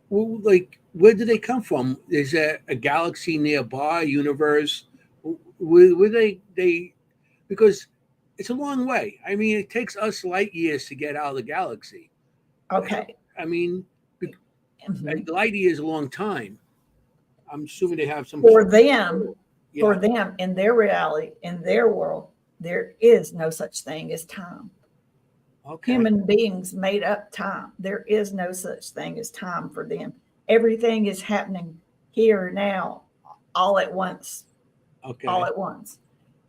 where do they come from? Is there a galaxy nearby, universe? Where they, because it's a long way. I mean, it takes us light years to get out of the galaxy. Okay. I mean, light years is a long time. I'm assuming they have some. For them, in their reality, in their world, there is no such thing as time. Okay. Human beings made up time. There is no such thing as time for them. Everything is happening here now, all at once. Okay. All at once.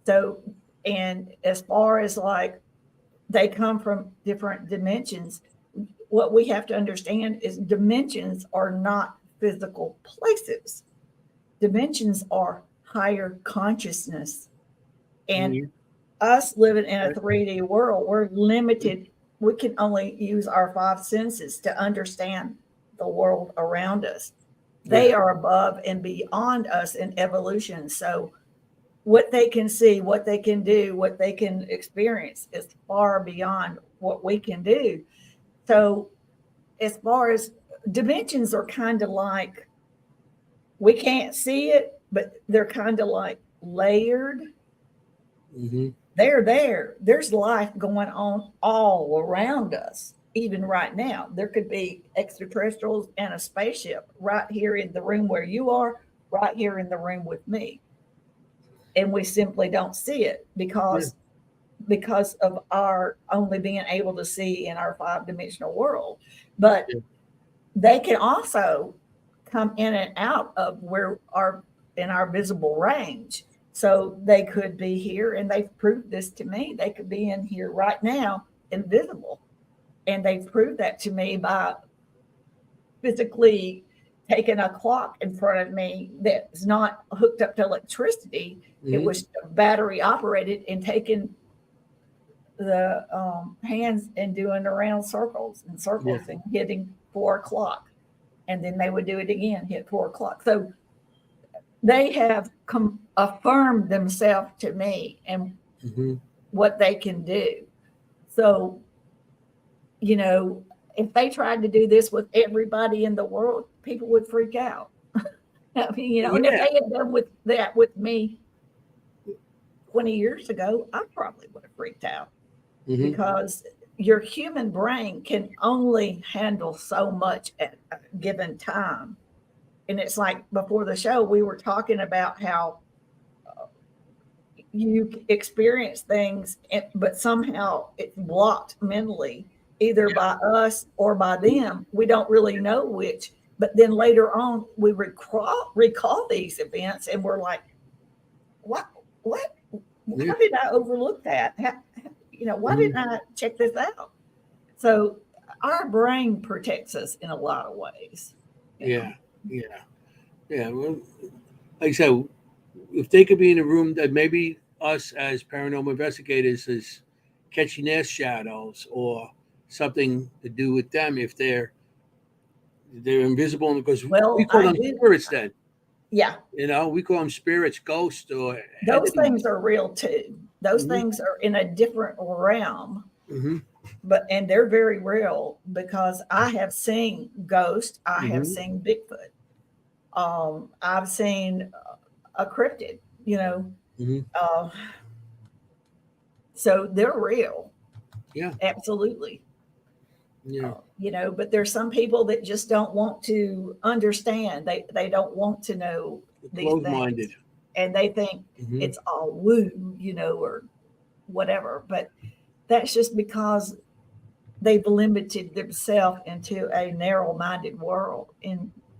So, and as far as like they come from different dimensions, what we have to understand is dimensions are not physical places. Dimensions are higher consciousness. And us living in a 3D world, we're limited. We can only use our 5 senses to understand the world around us. They are above and beyond us in evolution. So what they can see, what they can do, what they can experience is far beyond what we can do. So as far as dimensions are kind of like, we can't see it, but they're kind of like layered. They're there. There's life going on all around us, even right now. There could be extraterrestrials and a spaceship right here in the room where you are, right here in the room with me. And we simply don't see it because of our only being able to see in our 5-dimensional world. But they can also come in and out of in our visible range. So they could be here, and they've proved this to me. They could be in here right now, invisible. And they've proved that to me by physically taking a clock in front of me that's not hooked up to electricity. It was battery operated, and taking the hands and doing around circles and hitting 4 o'clock. And then they would do it again, hit 4 o'clock. So they have affirmed themselves to me and what they can do. So, if they tried to do this with everybody in the world, people would freak out. I mean, and if they had done that with me 20 years ago, I probably would have freaked out because your human brain can only handle so much at a given time. And it's like before the show, we were talking about how you experience things, but somehow it's blocked mentally, either by us or by them. We don't really know which. But then later on, we recall these events, and we're like, "What? What? Yeah. How did I overlook that? Why didn't I check this out?" So our brain protects us in a lot of ways. Yeah. Yeah. Well, like I said, if they could be in a room, that maybe us as paranormal investigators is catching their shadows or something to do with them if they're invisible, because we Well, call I them do. spirits then. Yeah, We call them spirits, ghosts, or those entities. things are real too. Those Hmm. things are in a different realm, Hmm. and they're very real because I have seen ghosts. I have Hmm. seen Bigfoot. I've seen a cryptid. Hmm. Uh, so they're real, Yeah. absolutely. Yeah. But there's some people that just don't want to understand. They don't want to know these Closed-minded. things, and they think Hmm. it's all woo, or whatever. But that's just because they've limited themselves into a narrow-minded world.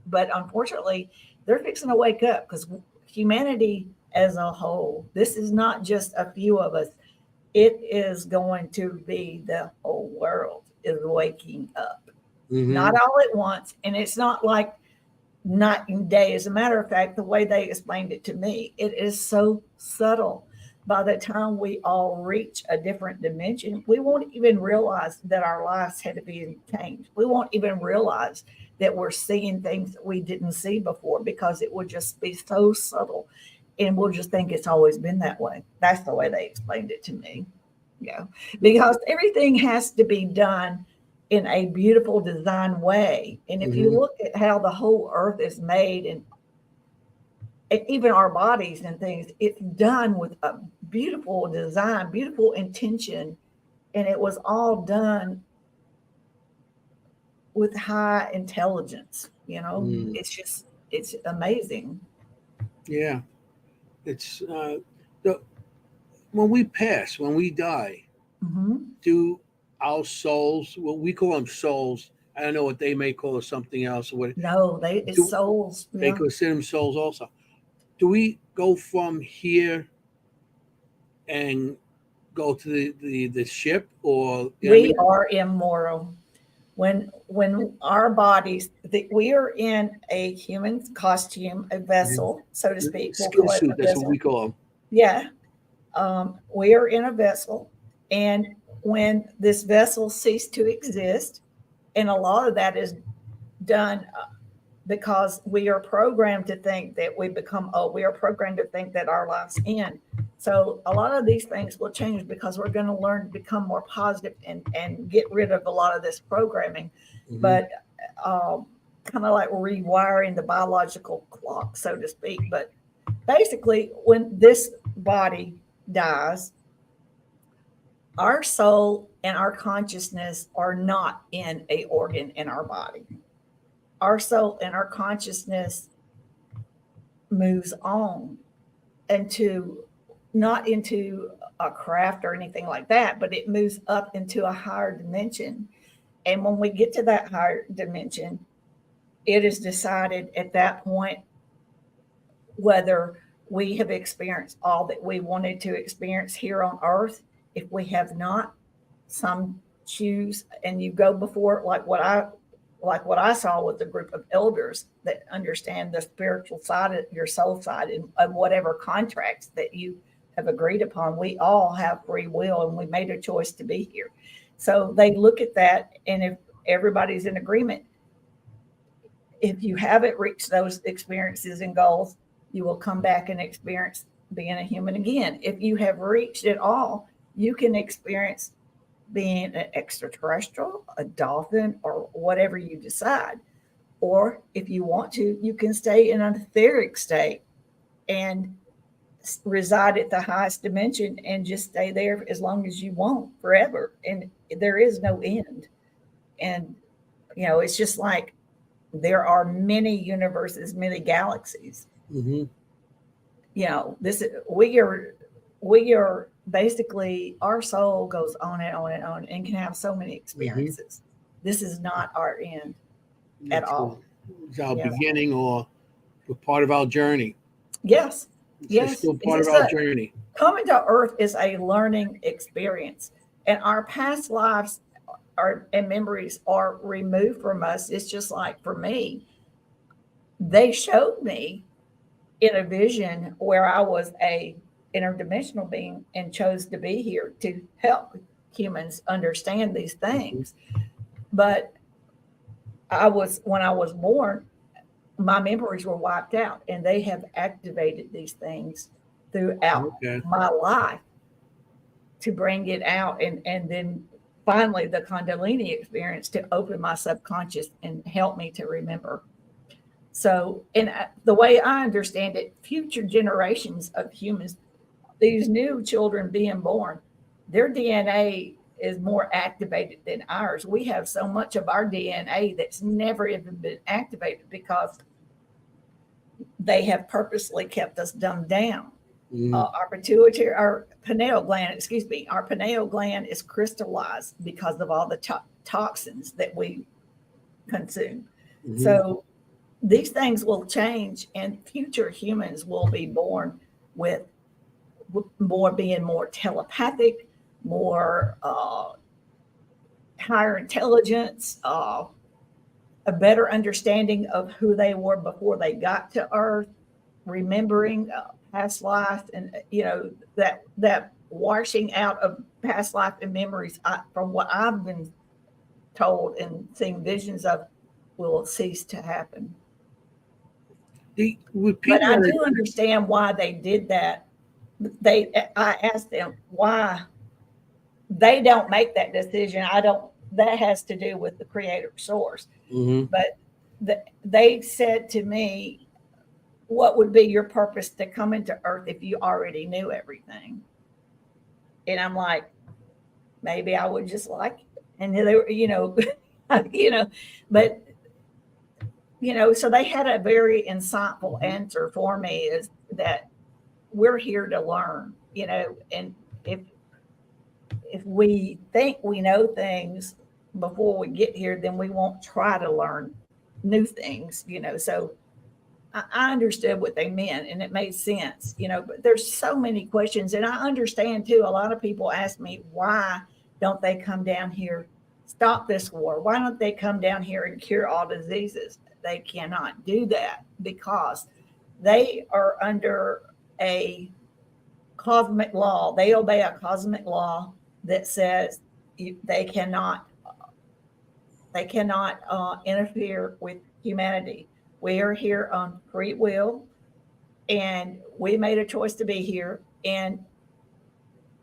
But unfortunately, they're fixing to wake up because humanity as a whole, this is not just a few of us. It is going to be the whole world is waking up, not Hmm. all at once. And it's not like night and day. As a matter of fact, the way they explained it to me, it is so subtle. By the time we all reach a different dimension, we won't even realize that our lives had to be changed. We won't even realize that we're seeing things that we didn't see before because it would just be so subtle. And we'll just think it's always been that way. That's the way they explained it to me. Yeah. Because everything has to be done in a beautiful design way. And if you Hmm. look at how the whole earth is made and even our bodies and things, it's done with a beautiful design, beautiful intention. And it was all done with high intelligence. Mm. It's amazing. Yeah. It's the when we pass, when we die, Hmm. do our souls, what we call them souls, I don't know what they may call it, something else, or what No, it's do souls. they Yeah. consider them souls also? Do we go from here and go to the ship, or you know what I We mean? are immoral. When our bodies, we are in a human costume, a Mhm. vessel, so to speak. We'll Skin call it a suit, that's what we vessel. call them. Yeah. We are in a vessel, and when this vessel ceased to exist, and a lot of that is done because we are programmed to think that we become old. We are programmed to think that our lives end. So a lot of these things will change because we're going to learn to become more positive and get rid of a lot of this programming. Hmm. But kind of like rewiring the biological clock, so to speak. But basically, when this body dies, our soul and our consciousness are not in a organ in our body. Our soul and our consciousness moves on into not into a craft or anything like that, but it moves up into a higher dimension. And when we get to that higher dimension, it is decided at that point whether we have experienced all that we wanted to experience here on earth. If we have not, some choose, and you go before, like what I saw with a group of elders that understand the spiritual side of your soul side and whatever contracts that you have agreed upon. We all have free will, and we made a choice to be here. So they look at that, and if everybody's in agreement, if you haven't reached those experiences and goals, you will come back and experience being a human again. If you have reached it all, you can experience being an extraterrestrial, a dolphin, or whatever you decide. Or if you want to, you can stay in an etheric state and reside at the highest dimension and just stay there as long as you want forever. And there is no end. And, it's just like there are many universes, many galaxies. Hmm. This we are. we are basically, our soul goes on and on and on and can have so many experiences. This is not our end at all. It's our Yeah. beginning or part of our journey. Yes. It's Yes. still part of our journey. Coming to Earth is a learning experience, and our past lives and memories are removed from us. It's just like for me, they showed me in a vision where I was a interdimensional being and chose to be here to help humans understand these things. But when I was born, my memories were wiped out, and they have activated these things throughout my life to bring it out, and then finally the Kundalini experience to open my subconscious and help me to remember. So, in the way I understand it, future generations of humans, these new children being born, their DNA is more activated than ours. We have so much of our DNA that's never even been activated because they have purposely kept us dumbed down. Our pituitary, our pineal gland, our pineal gland is crystallized because of all the toxins that we consume. So these things will change, and future humans will be born with being more telepathic, more higher intelligence, a better understanding of who they were before they got to Earth, remembering past life, and that washing out of past life and memories, from what I've been told and seeing visions of, will cease to happen. But I do understand why they did that. I asked them why they don't make that decision. That has to do with the creator source. But they said to me, what would be your purpose to come into Earth if you already knew everything? And I'm like, maybe I would just like it. And they were, but so they had a very insightful answer for me, is that we're here to learn, and if we think we know things before we get here, then we won't try to learn new things, so I understood what they meant, and it made sense, but there's so many questions. And I understand too, a lot of people ask me, why don't they come down here, stop this war? Why don't they come down here and cure all diseases? They cannot do that because they are under a cosmic law. They obey a cosmic law that says they cannot interfere with humanity. We are here on free will, and we made a choice to be here, and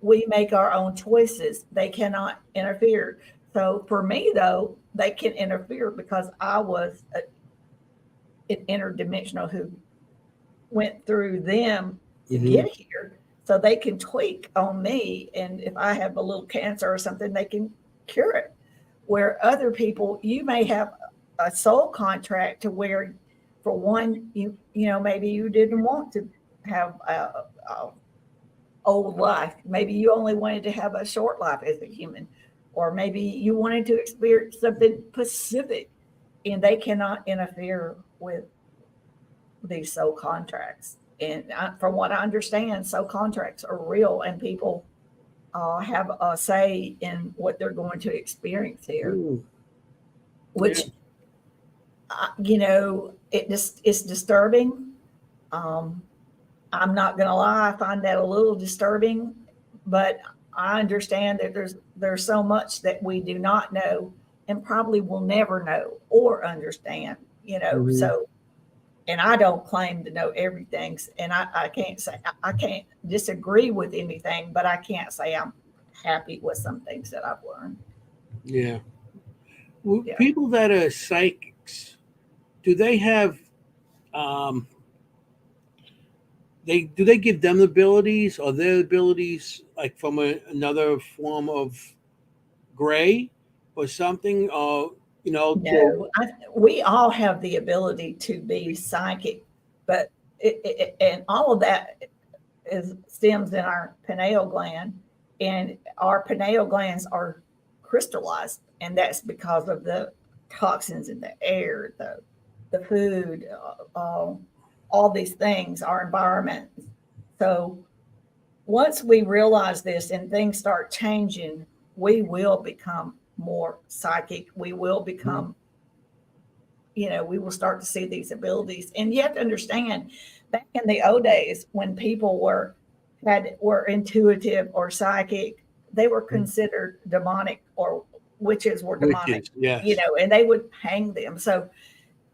we make our own choices. They cannot interfere. So for me, though, they can interfere because I was an interdimensional who went through them to get here. So they can tweak on me, and if I have a little cancer or something, they can cure it. Where other people, you may have a soul contract to where, for one, maybe you didn't want to have a old life. Maybe you only wanted to have a short life as a human, or maybe you wanted to experience something specific, and they cannot interfere with these soul contracts. And from what I understand, soul contracts are real, and people have a say in what they're going to experience here. Which, it's disturbing. I'm not going to lie, I find that a little disturbing, but I understand that there's so much that we do not know and probably will never know or understand, so. And I don't claim to know everything, and I can't say, I can't disagree with anything, but I can't say I'm happy with some things that I've learned. Yeah. Well, people that are psychics, do they have, do they give them abilities, or their abilities like from another form of gray or something? No, we all have the ability to be psychic, but and all of that stems in our pineal gland, and our pineal glands are crystallized, and that's because of the toxins in the air, the food, all these things, our environment. So once we realize this and things start changing, we will become more psychic. We will become, we will start to see these abilities. And you have to understand, back in the old days when people were intuitive or psychic, they were considered demonic, or witches were demonic, Witches, yes. and they would hang them. So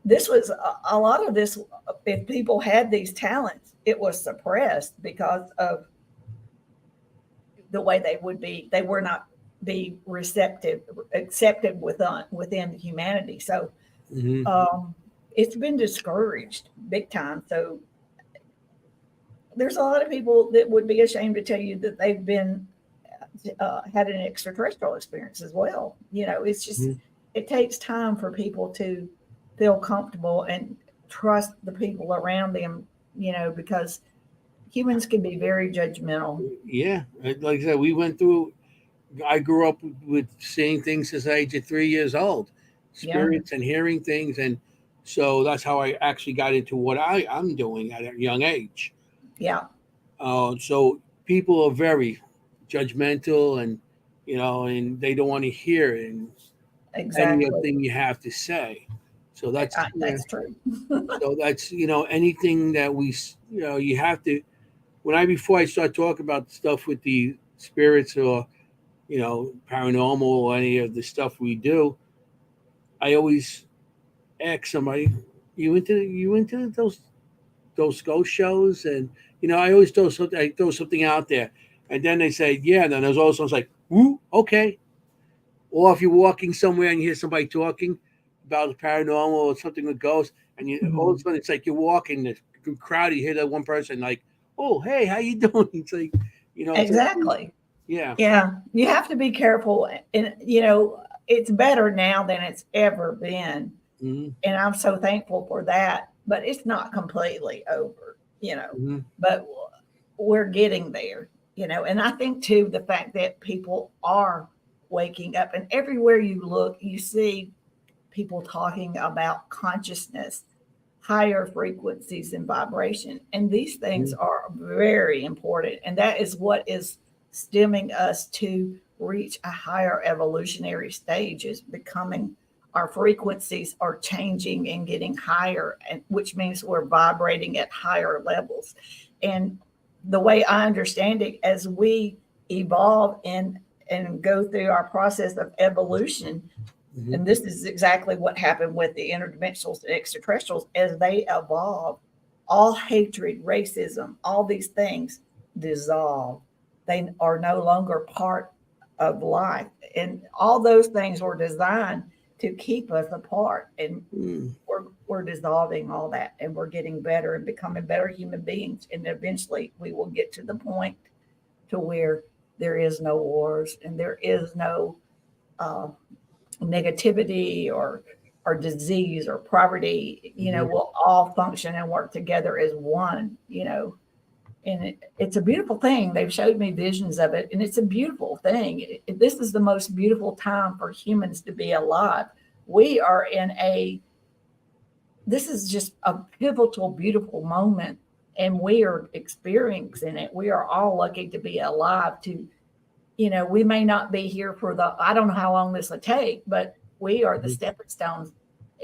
this was a lot of this. If people had these talents, it was suppressed because of the way they were not be accepted within humanity. So it's been discouraged big time. So there's a lot of people that would be ashamed to tell you that they've been had an extraterrestrial experience as well. It's just it takes time for people to feel comfortable and trust the people around them, because humans can be very judgmental. Yeah, like I said, I grew up with seeing things since the age of 3 years old, spirits and hearing things, and so that's how I actually got into what I'm doing at a young age. Yeah. So people are very judgmental, and they don't want to hear anything you have to say. So that's true. so that's anything that you have to. Before I start talking about stuff with the spirits or paranormal or any of the stuff we do, I always ask somebody, you into those ghost shows? And I always throw something out there, and then they say, yeah. And then there's also like, woo, okay. Or if you're walking somewhere and you hear somebody talking about the paranormal or something with ghosts, and all of a sudden it's like you're walking the crowd, you hear that one person like, oh, hey, how you doing? It's like, Exactly. Yeah. Yeah. You have to be careful. And, it's better now than it's ever been. Mm-hmm. And I'm so thankful for that. But it's not completely over, but we're getting there, And I think, too, the fact that people are waking up, and everywhere you look, you see people talking about consciousness, higher frequencies and vibration. And these things are very important. And that is what is stemming us to reach a higher evolutionary stage, is becoming, our frequencies are changing and getting higher, and which means we're vibrating at higher levels. And the way I understand it, as we evolve and go through our process of evolution, and this is exactly what happened with the interdimensionals and extraterrestrials, as they evolve, all hatred, racism, all these things dissolve. They are no longer part of life. And all those things were designed to keep us apart. And we're dissolving all that, and we're getting better and becoming better human beings. And eventually we will get to the point to where there is no wars and there is no negativity or disease or poverty. We'll all function and work together as one, and it's a beautiful thing. They've showed me visions of it, and it's a beautiful thing. This is the most beautiful time for humans to be alive. We are this is just a pivotal, beautiful moment, and we are experiencing it. We are all lucky to be alive to, we may not be here for I don't know how long this will take, but we are the stepping stones,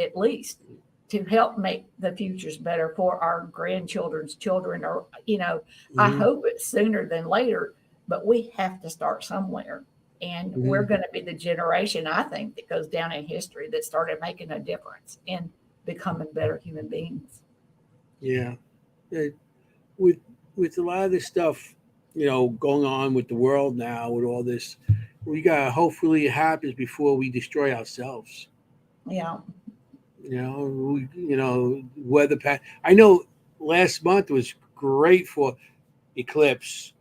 at least, to help make the futures better for our grandchildren's children, or, I hope it's sooner than later, but we have to start somewhere. And we're going to be the generation, I think, that goes down in history that started making a difference in becoming better human beings. Yeah. With a lot of this stuff, going on with the world now, with all this, we got, hopefully it happens before we destroy ourselves. Yeah. Weather pattern. I know last month was great for eclipse,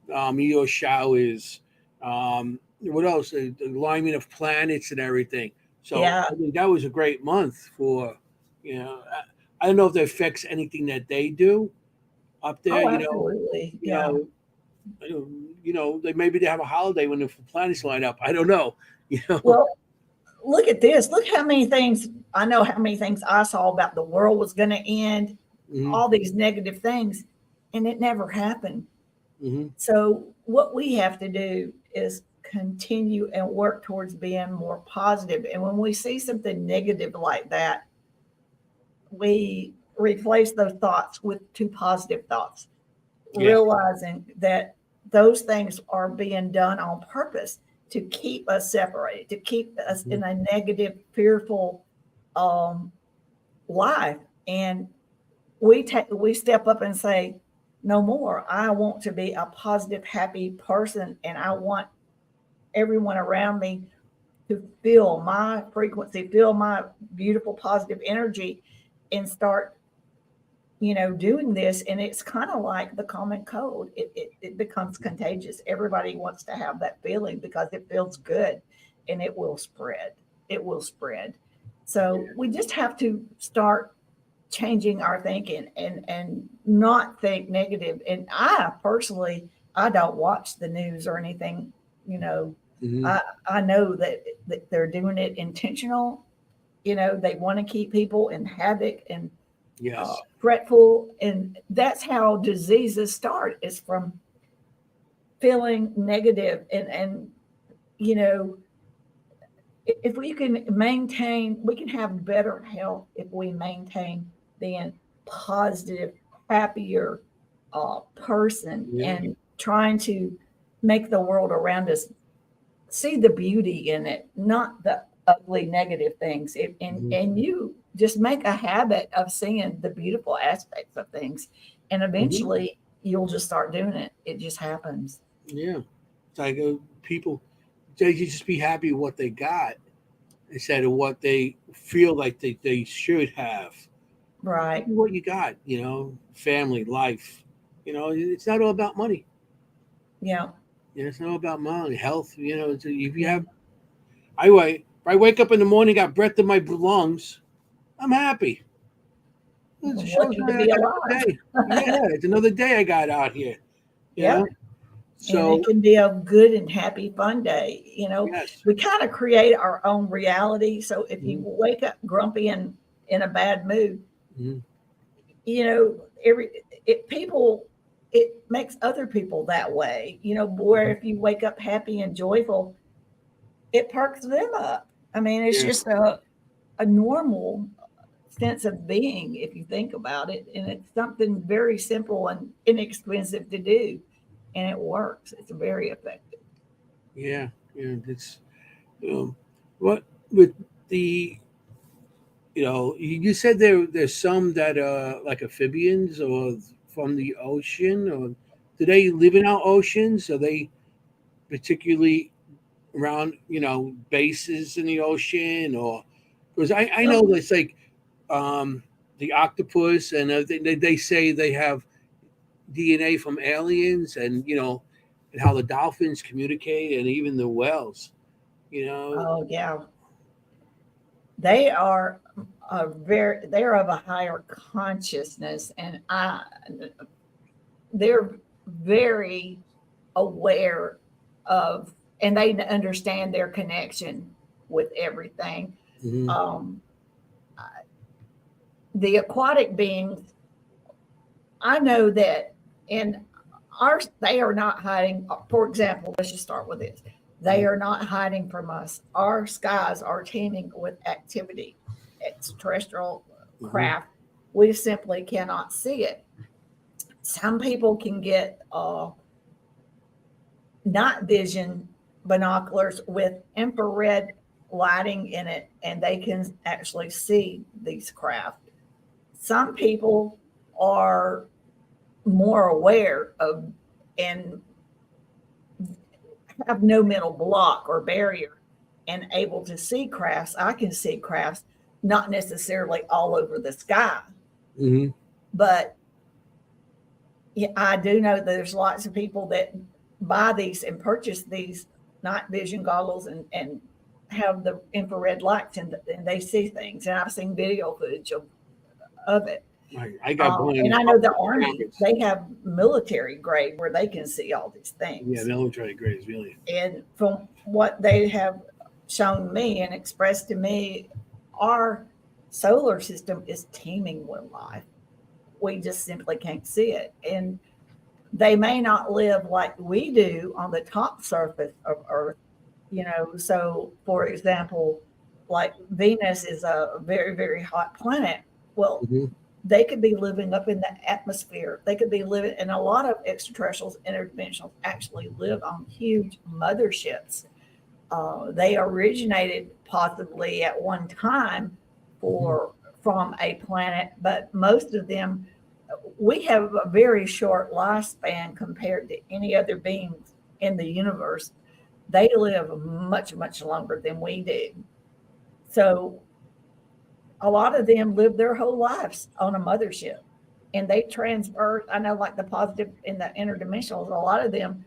meteor showers. What else? The alignment of planets and everything. So Yeah. I think that was a great month for, I don't know if that affects anything that they do, up there. Oh, absolutely. You Yeah. know, maybe they have a holiday when the planets line up. I don't know. Well, look at this. Look how many things I know, how many things I saw about the world was going to end, Hmm. all these negative things, and it never happened. Hmm. So, what we have to do is continue and work towards being more positive. And when we see something negative like that, we replace those thoughts with two positive thoughts, Yeah. realizing that those things are being done on purpose to keep us separated, to keep us Hmm. in a negative, fearful um, life. And we step up and say, no more. I want to be a positive, happy person, and I want everyone around me to feel my frequency, feel my beautiful, positive energy, and start doing this. And it's kind of like the common cold. It becomes contagious. Everybody wants to have that feeling because it feels good, and it will spread. It will spread. So we just have to start changing our thinking and not think negative. And I personally, I don't watch the news or anything. You know, Hmm. I know that they're doing it intentional. They want to keep people in havoc and Yes. fretful, and that's how diseases start. Is from feeling negative, and you know if we can maintain, we can have better health if we maintain being positive, happier person, Yeah. and trying to make the world around us see the beauty in it, not the ugly negative things. And Hmm. and you just make a habit of seeing the beautiful aspects of things, and Hmm. eventually you'll just start doing it. It just happens. Yeah. It's like people, they just be happy with what they got instead of what they feel like they should have. Right. Happy what you got, family, life. It's not all about money. Yeah. It's not all about money, health. If you Yeah. have, if I wake up in the morning, got breath in my lungs, I'm happy. It I'm shows lucky me to I be got another alive. day. Yeah, it's another day I got out here. You Yeah. know, And it so can be a good and happy fun day. yes. We kind of create our own reality. So if you Hmm. wake up grumpy and in a bad mood, Hmm. every people, it makes other people that way. Where if you wake up happy and joyful, it perks them up. I mean, it's Yeah. just a normal sense of being if you think about it, and it's something very simple and inexpensive to do, and it works. It's very effective. Yeah. Yeah. It's um, what with the you said there's some that are like amphibians or from the ocean, or do they live in our oceans? Are they particularly around bases in the ocean, or because I know Um, it's like um, the octopus and everything. They say they have DNA from aliens, and how the dolphins communicate, and even the whales. You know, oh yeah, they are they're of a higher consciousness, and they're very aware of, and they understand their connection with everything. hmm. Um, the aquatic beings, I know that in they are not hiding. For example, let's just start with this. They are not hiding from us. Our skies are teeming with activity, extraterrestrial Hmm. craft. We simply cannot see it. Some people can get night vision binoculars with infrared lighting in it, and they can actually see these craft. Some people are more aware of and have no mental block or barrier and able to see crafts. I can see crafts not necessarily all over the sky, Hmm. but yeah, I do know that there's lots of people that buy these and purchase these night vision goggles and have the infrared lights, and they see things. And I've seen video footage of it. I got And I know the Army, they have military grade where they can see all these things. Yeah, military grade is really. And from what they have shown me and expressed to me, our solar system is teeming with life. We just simply can't see it. And they may not live like we do on the top surface of Earth, So, for example, like Venus is a very, very hot planet. Well, they could be living up in the atmosphere. They could be living, and a lot of extraterrestrials, interdimensionals, actually live on huge motherships. They originated possibly at one time from a planet, but most of them, we have a very short lifespan compared to any other beings in the universe. They live much, much longer than we do. So a lot of them live their whole lives on a mothership, and they transfer. I know, like the positive in the interdimensionals, a lot of them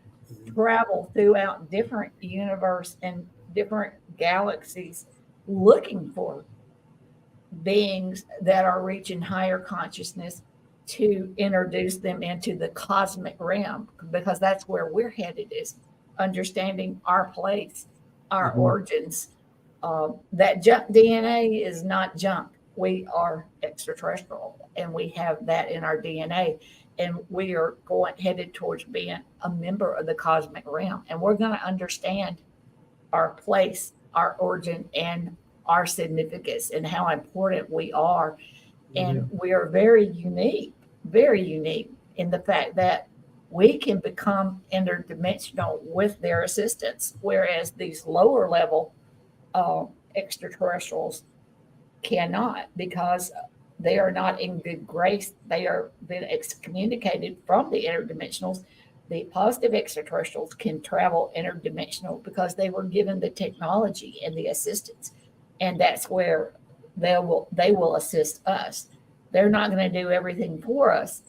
travel throughout different universe and different galaxies looking for beings that are reaching higher consciousness to introduce them into the cosmic realm, because that's where we're headed, is understanding our place, our origins. That junk DNA is not junk. We are extraterrestrial, and we have that in our DNA, and we are headed towards being a member of the cosmic realm, and we're going to understand our place, our origin, and our significance, and how important we are. And we are very unique in the fact that we can become interdimensional with their assistance, whereas these lower level extraterrestrials cannot, because they are not in good grace. They are been excommunicated from the interdimensionals. The positive extraterrestrials can travel interdimensional because they were given the technology and the assistance, and that's where they will assist us. They're not going to do everything for us,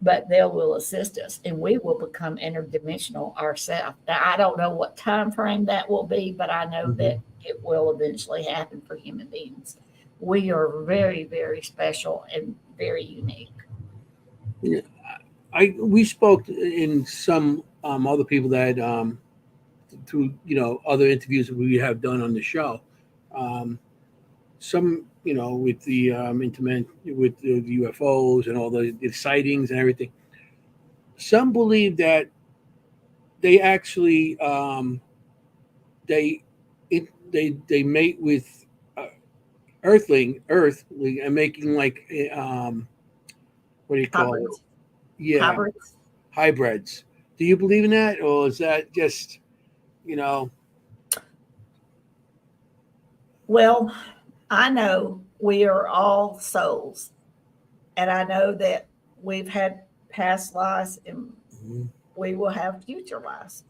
but they will assist us, and we will become interdimensional ourselves. Now, I don't know what time frame that will be, but I know that it will eventually happen for human beings. We are very, very special and very unique. Yeah, we spoke in some other people that through other interviews that we have done on the show. Some with the with the UFOs and all the sightings and everything. Some believe that they actually they mate with earthling and making like what do you call Hybrids. it? Yeah, hybrids. Do you believe in that, or is that just Well, I know we are all souls, and I know that we've had past lives and we will have future lives.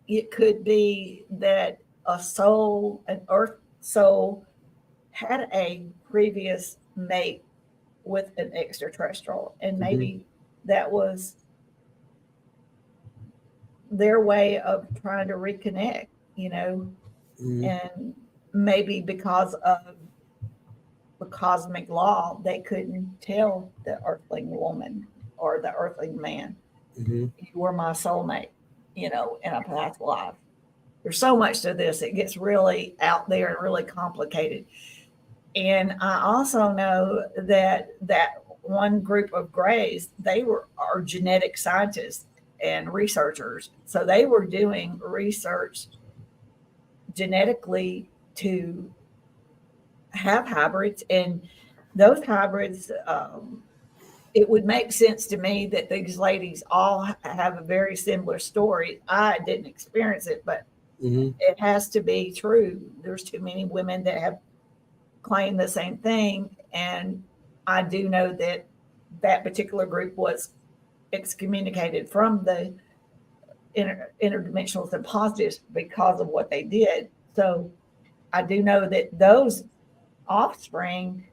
It could be that a soul, an earth soul, had a previous mate with an extraterrestrial, and maybe that was their way of trying to reconnect, and maybe because of the cosmic law, they couldn't tell the earthling woman or the earthling man, you were my soulmate, in a past life. There's so much to this. It gets really out there and really complicated. And I also know that one group of Greys, are genetic scientists and researchers. So they were doing research genetically to have hybrids, and those hybrids, it would make sense to me that these ladies all have a very similar story. I didn't experience it, but it has to be true. There's too many women that have claimed the same thing, and I do know that that particular group was excommunicated from the interdimensionals and positives because of what they did. So I do know that those offspring,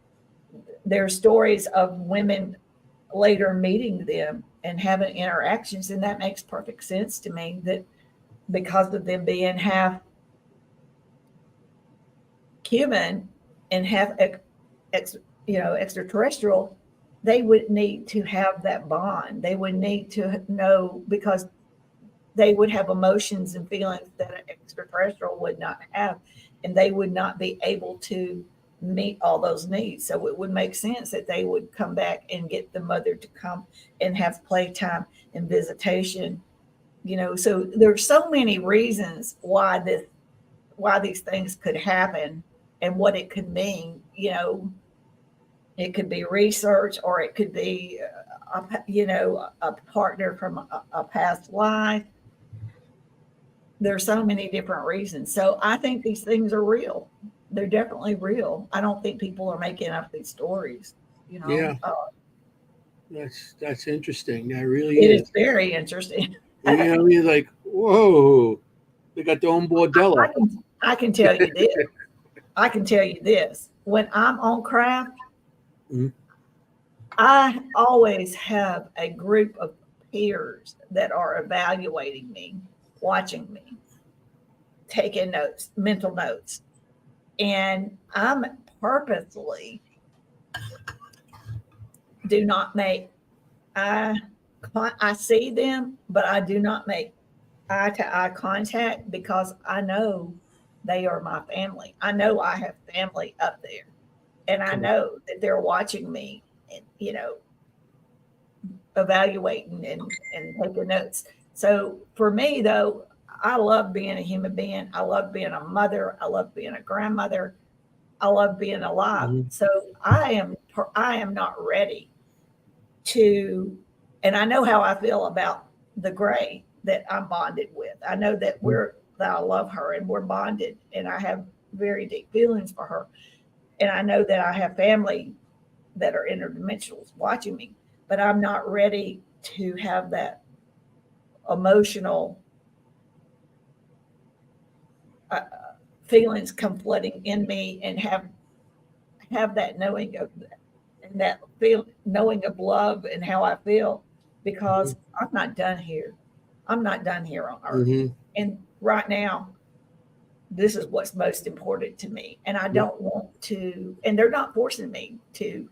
there's stories of women later meeting them and having interactions, and that makes perfect sense to me, that because of them being half human and half extraterrestrial, they would need to have that bond. They would need to know, because they would have emotions and feelings that an extraterrestrial would not have, and they would not be able to meet all those needs. So it would make sense that they would come back and get the mother to come and have playtime and visitation. So there's so many reasons why these things could happen and what it could mean. It could be research, or it could be a partner from a past life. There's so many different reasons. So I think these things are real. They're definitely real. I don't think people are making up these stories. Yeah. That's interesting. That really It is. is very interesting. You're like, whoa, they got their own bordello. I can tell you this. I can tell you this. When I'm on craft, Mhm. I always have a group of peers that are evaluating me, watching me, taking notes, mental notes. And I'm purposely do not make I see them, but I do not make eye to eye contact, because I know they are my family. I know I have family up there, and I know that they're watching me, and evaluating and taking notes. So for me, though, I love being a human being. I love being a mother. I love being a grandmother. I love being alive. Mhm. So I am not ready to, and I know how I feel about the gray that I'm bonded with. I know that that I love her and we're bonded, and I have very deep feelings for her. And I know that I have family that are interdimensionals watching me, but I'm not ready to have that emotional uh, feelings come flooding in me, and have that knowing of and that knowing of love and how I feel, because I'm not done here. I'm not done here on earth. Mhm. And right now, this is what's most important to me. And I don't want to, and they're not forcing me to.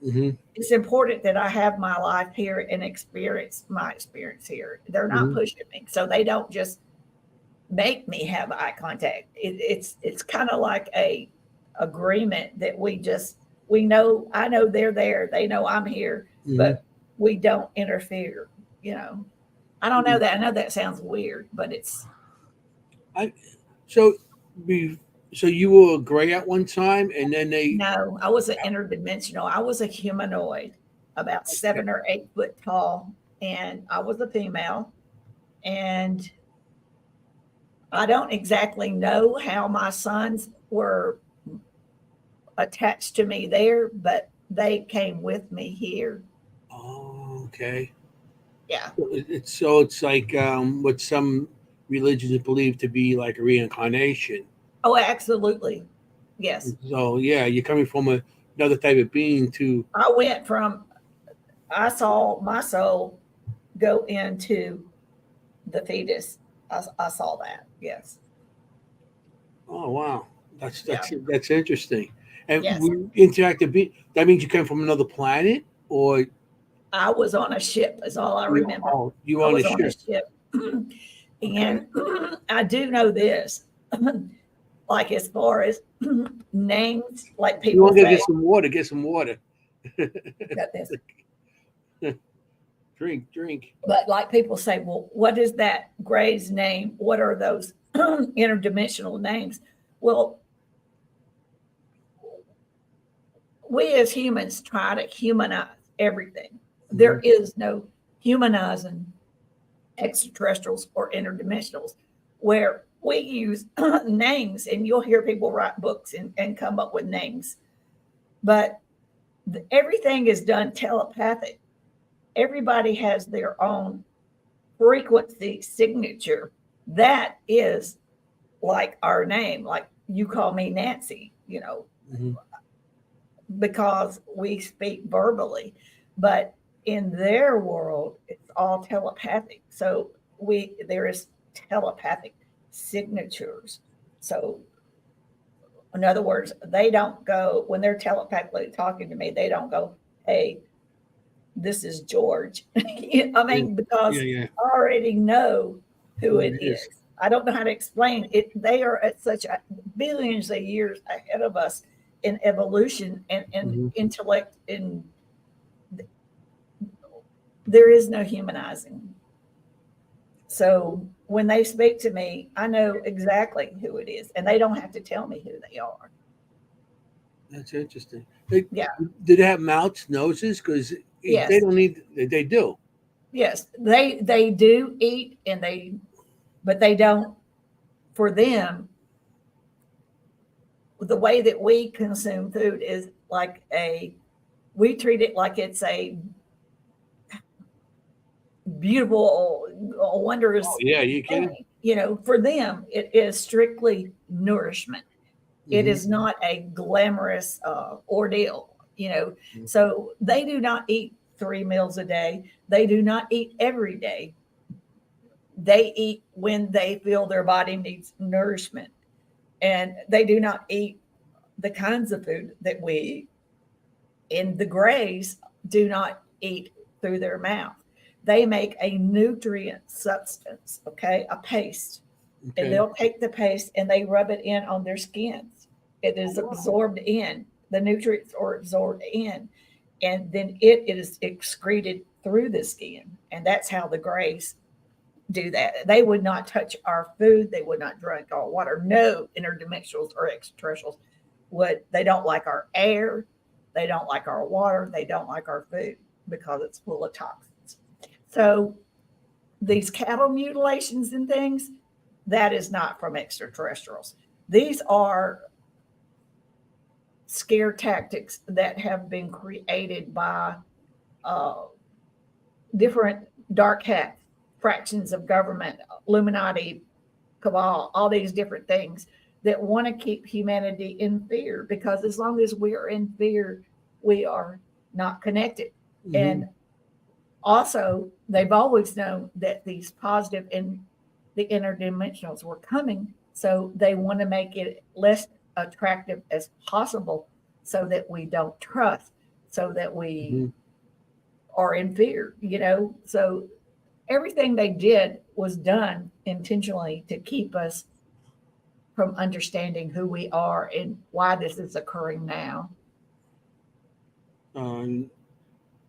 Mhm. It's important that I have my life here and experience my experience here. They're not Mhm. pushing me. So they don't just make me have eye contact. It's kind of like a agreement that we know. I know they're there. They know I'm here, Mhm. but we don't interfere. You know, I don't know that. I know that sounds weird, but it's I so be so you were gray at one time, and then they. no. I was an interdimensional. I was a humanoid, about 7 or 8 foot tall, and I was a female. And I don't exactly know how my sons were attached to me there, but they came with me here. Oh, okay. Yeah. It's like what some religions believe to be like a reincarnation. Oh, absolutely. Yes. So yeah, you're coming from another type of being to. I went from, I saw my soul go into the fetus. I saw that. Yes. Oh wow, Yeah. that's interesting. And Yes. interactive being, that means you came from another planet, or I was on a ship, is all I remember. you were I on a was on a ship. ship. Okay. And I do know this, like as far as names, like You people want to say, get some water? Get some water. got this. Drink. But like people say, well, what is that Gray's name? What are those interdimensional names? Well, we as humans try to humanize everything. There Hmm. is no humanizing extraterrestrials or interdimensionals, where we use names, and you'll hear people write books and come up with names. But everything is done telepathic. Everybody has their own frequency signature. That is like our name, like you call me Nancy, Hmm. because we speak verbally. But in their world, it's all telepathic. So there is telepathic signatures. So In other words, they don't go, when they're telepathically talking to me, they don't go, hey, this is George. I mean, because Yeah. I already know who it It is. is. I don't know how to explain it. They are at such billions of years ahead of us in evolution and intellect. And there is no humanizing. So when they speak to me, I know exactly who it is, and they don't have to tell me who they are. That's interesting. Yeah. Do they have mouths, noses? Because they Yes. don't need. They do. Yes. They do eat, but they don't. For them, the way that we consume food is like we treat it like it's a beautiful, Oh wondrous yeah, you kidding? thing. For them, it is strictly nourishment. It is not a glamorous ordeal, So they do not eat 3 meals a day. They do not eat every day. They eat when they feel their body needs nourishment. And they do not eat the kinds of food that we eat. And the grays do not eat through their mouth. They make a nutrient substance, okay, a paste. And they'll take the paste and they rub it in on their skins. It is absorbed in. The nutrients are absorbed in. And then it is excreted through the skin. And that's how the grays do that. They would not touch our food. They would not drink our water. No interdimensionals or extraterrestrials would. They don't like our air. They don't like our water. They don't like our food because it's full of toxins. So these cattle mutilations and things, that is not from extraterrestrials. These are scare tactics that have been created by different dark hat fractions of government, Illuminati, cabal, all these different things that want to keep humanity in fear, because as long as we are in fear, we are not connected. And also, they've always known that these positive and the interdimensionals were coming, so they want to make it less attractive as possible so that we don't trust, so that we are in fear, So everything they did was done intentionally to keep us from understanding who we are and why this is occurring now.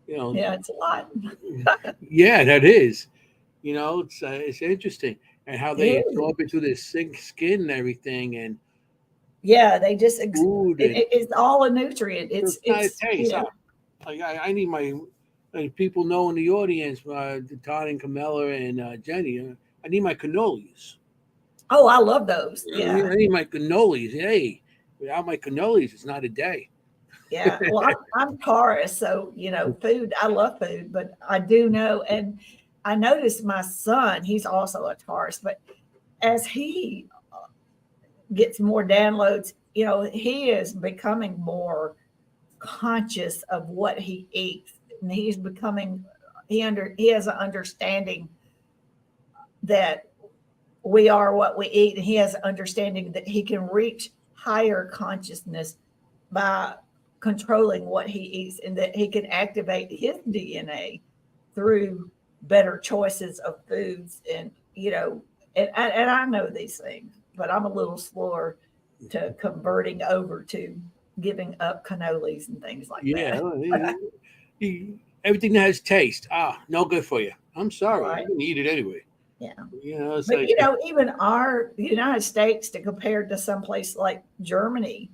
Yeah, it's a lot. Yeah, that is. It's interesting, and how they absorb it through their skin and everything, and they just food, and it's all a nutrient. It's not a taste. Like I need people know in the audience, Todd and Camilla and Jenny. I need my cannolis. Oh, I love those. I Yeah. need my cannolis. Hey, without my cannolis, it's not a day. Yeah. Well, I'm Taurus, so food. I love food, but I do know, and I noticed my son. He's also a Taurus, but as he gets more downloads, he is becoming more conscious of what he eats, and he's becoming. He has an understanding that we are what we eat, and he has an understanding that he can reach higher consciousness by controlling what he eats, and that he can activate his DNA through better choices of foods. And and I know these things, but I'm a little slower to converting over to giving up cannolis and things like that. Everything that has taste, no good for you. I'm sorry, Right. you can eat it anyway. Yeah. It's But like, even the United States, to compare to someplace like Germany,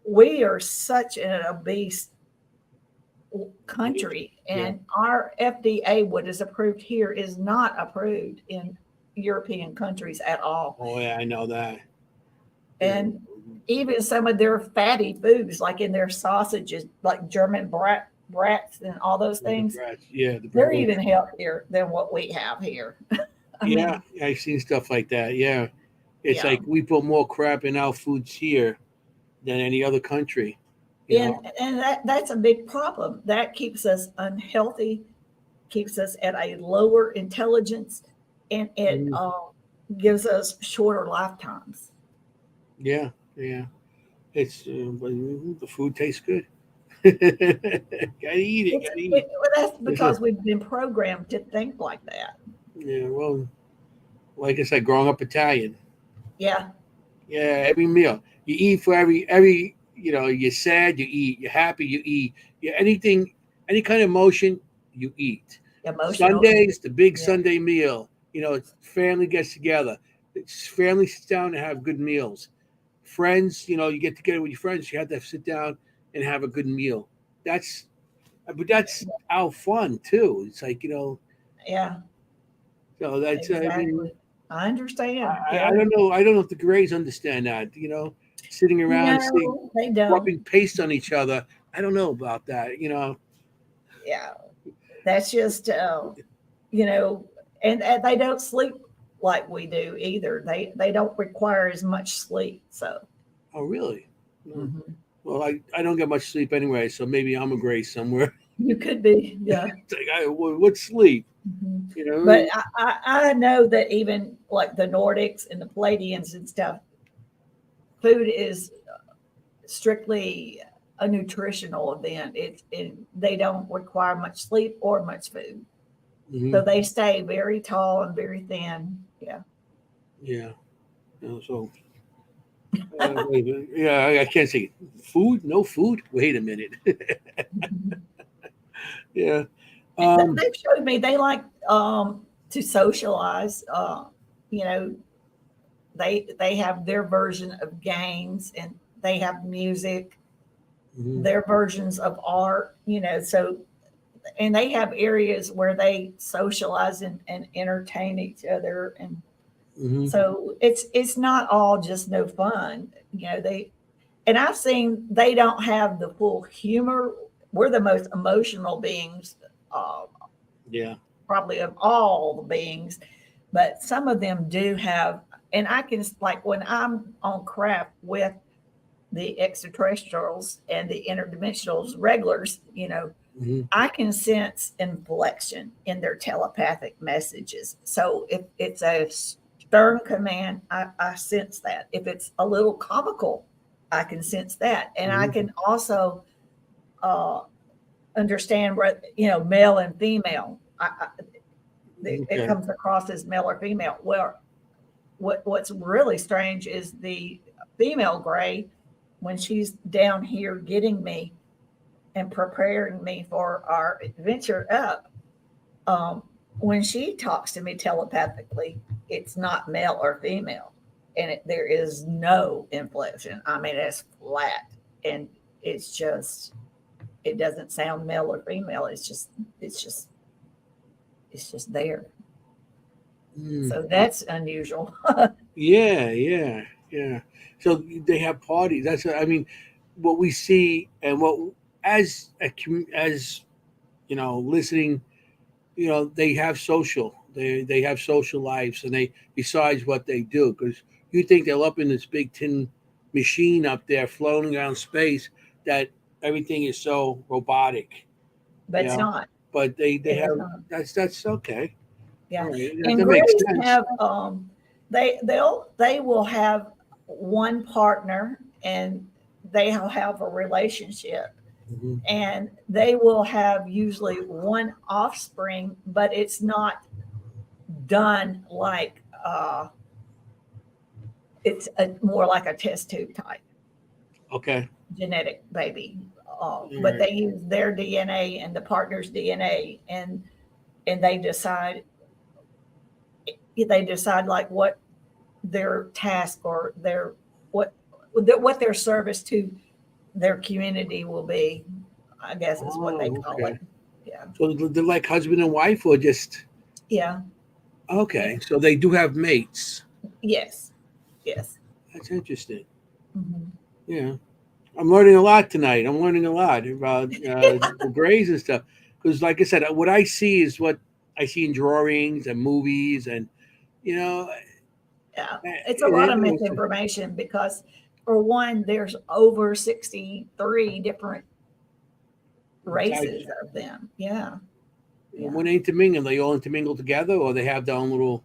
we are such an obese country, and our FDA, what is approved here, is not approved in European countries at all. Oh yeah, I know that. And even some of their fatty foods, like in their sausages, like German brats and all those things, they're even healthier than what we have here. I mean, I've seen stuff like that. Yeah, it's like we put more crap in our foods here than any other country. And that's a big problem. That keeps us unhealthy, keeps us at a lower intelligence, and it gives us shorter lifetimes. Yeah. It's the food tastes good. Gotta eat it. Gotta eat. Well, that's because we've been programmed to think like that. Yeah. Well, like I said, growing up Italian. Yeah. Yeah. Every meal you eat for every. You're sad, you eat. You're happy, you eat. You anything, any kind of emotion, you eat. Emotional. Sundays, the big Yeah. Sunday meal. It's family gets together. It's family sits down and have good meals. Friends, you get together with your friends. You have to sit down and have a good meal. But that's our fun too. It's like Yeah. so that's. I mean, Exactly. I understand. I Yeah. don't know. I don't know if the Greys understand that. Sitting around, No, they don't. rubbing paste on each other. I don't know about that. Yeah. That's just, and they don't sleep like we do either. They don't require as much sleep. So, Oh, really? No. mhm. Well, I don't get much sleep anyway, so maybe I'm a Gray somewhere. You could be, yeah. It's like, what sleep? Mhm. You know? But I know that even like the Nordics and the Palladians and stuff, food is strictly a nutritional event. They don't require much sleep or much food. Mhm. So they stay very tall and very thin. Yeah. Yeah. So, yeah, I can't say food. No food. Wait a minute. Yeah. Um, They've showed me they like to socialize. You know, they have their version of games and they have music, mhm, their versions of art. So and they have areas where they socialize and entertain each other, and mhm. so it's not all just no fun. And I've seen they don't have the full humor. We're the most emotional beings, uh, Yeah. probably of all the beings, but some of them do have. And I can, like, when I'm on craft with the extraterrestrials and the interdimensionals regulars, Mhm. I can sense inflection in their telepathic messages. So if it's a stern command, I sense that. If it's a little comical, I can sense that. And I Mhm. can also uh, understand what, male and female. It Okay. comes across as male or female. Well, what's really strange is the female gray, when she's down here getting me and preparing me for our adventure up, um, when she talks to me telepathically, it's not male or female, and there is no inflection. I mean, it's flat, and it doesn't sound male or female. It's just there. Mm. So that's unusual. Yeah. Yeah. Yeah. So they have parties. I mean, what we see and what as listening. They have they have social lives, and they besides what they do, because you think they're up in this big tin machine up there floating around space, that everything is so robotic, But you it's know not. but they It is have not. that's okay. All Yeah. right, And that makes Grays sense. have they will have one partner, and they'll have a relationship, Hmm. and they will have usually one offspring, but it's not done like it's more like a test tube type Okay. genetic baby. All But right. they use their DNA and the partner's DNA, and they decide like what their task or what what their service to their community will be. I guess is what they Oh, call it. okay. Yeah, So they're like husband and wife, or just yeah, yeah. okay? So they do have mates. Yes, yes. That's interesting. Mhm. Yeah. I'm learning a lot tonight. I'm learning a lot about the Greys and stuff. Because, like I said, what I see is what I see in drawings and movies, and you know, Yeah, it's a lot it of is misinformation because, for one, there's over 63 different types. races of them. Yeah, yeah. When they intermingle, they all intermingle together, or they have their own little.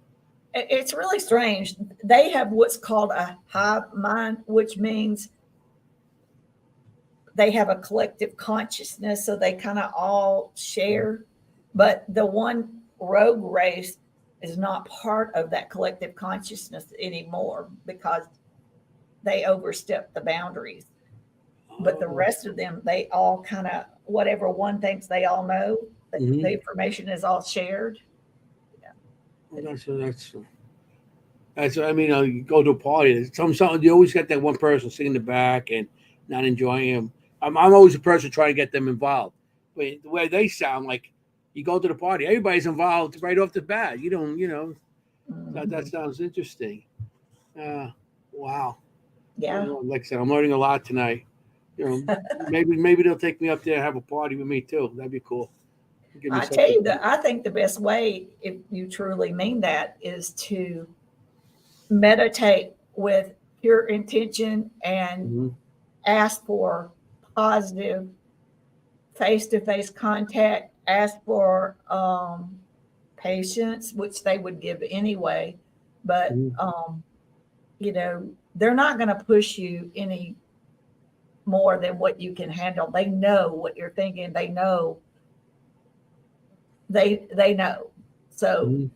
It's really strange. They have what's called a hive mind, which means they have a collective consciousness, so they kind of all share. But the one rogue race is not part of that collective consciousness anymore because they overstep the boundaries. But the rest of them, they all kind of, whatever one thinks they all know, the information is all shared. Well, that's. I mean, you go to a party. Something you always got that one person sitting in the back and not enjoying them. I'm always a person trying to get them involved. But the way they sound, like you go to the party, everybody's involved right off the bat. You don't, that sounds interesting. Wow. Yeah. Like I said, I'm learning a lot tonight. Maybe they'll take me up there and have a party with me too. That'd be cool. I tell you that I think the best way, if you truly mean that, is to meditate with pure intention and ask for positive face-to-face contact, ask for patience, which they would give anyway. But, they're not going to push you any more than what you can handle. They know what you're thinking. They know. They know. So,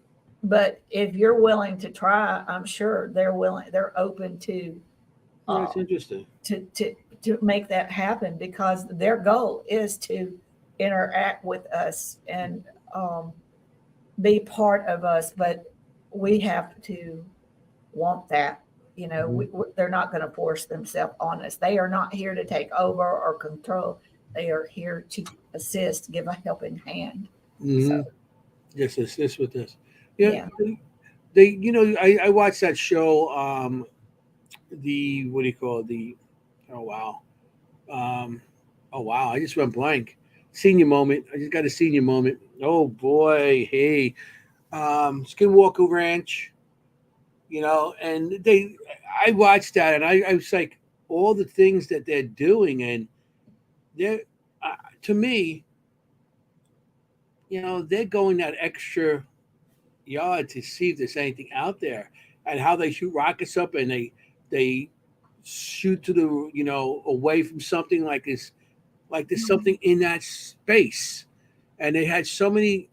but if you're willing to try, I'm sure they're willing. They're open to. That's interesting. To make that happen, because their goal is to interact with us and be part of us. But we have to want that. They're not going to force themselves on us. They are not here to take over or control. They are here to assist, give a helping hand. So, just assist with this. Yeah. I watched that show. What do you call it? Oh wow! I just went blank. Senior moment. I just got a senior moment. Oh boy, hey, Skinwalker Ranch. And I watched that, and I was like, all the things that they're doing, and they're to me, they're going that extra yard to see if there's anything out there, and how they shoot rockets up, and they shoot to the away from something like this, like there's something in that space, and they had so many,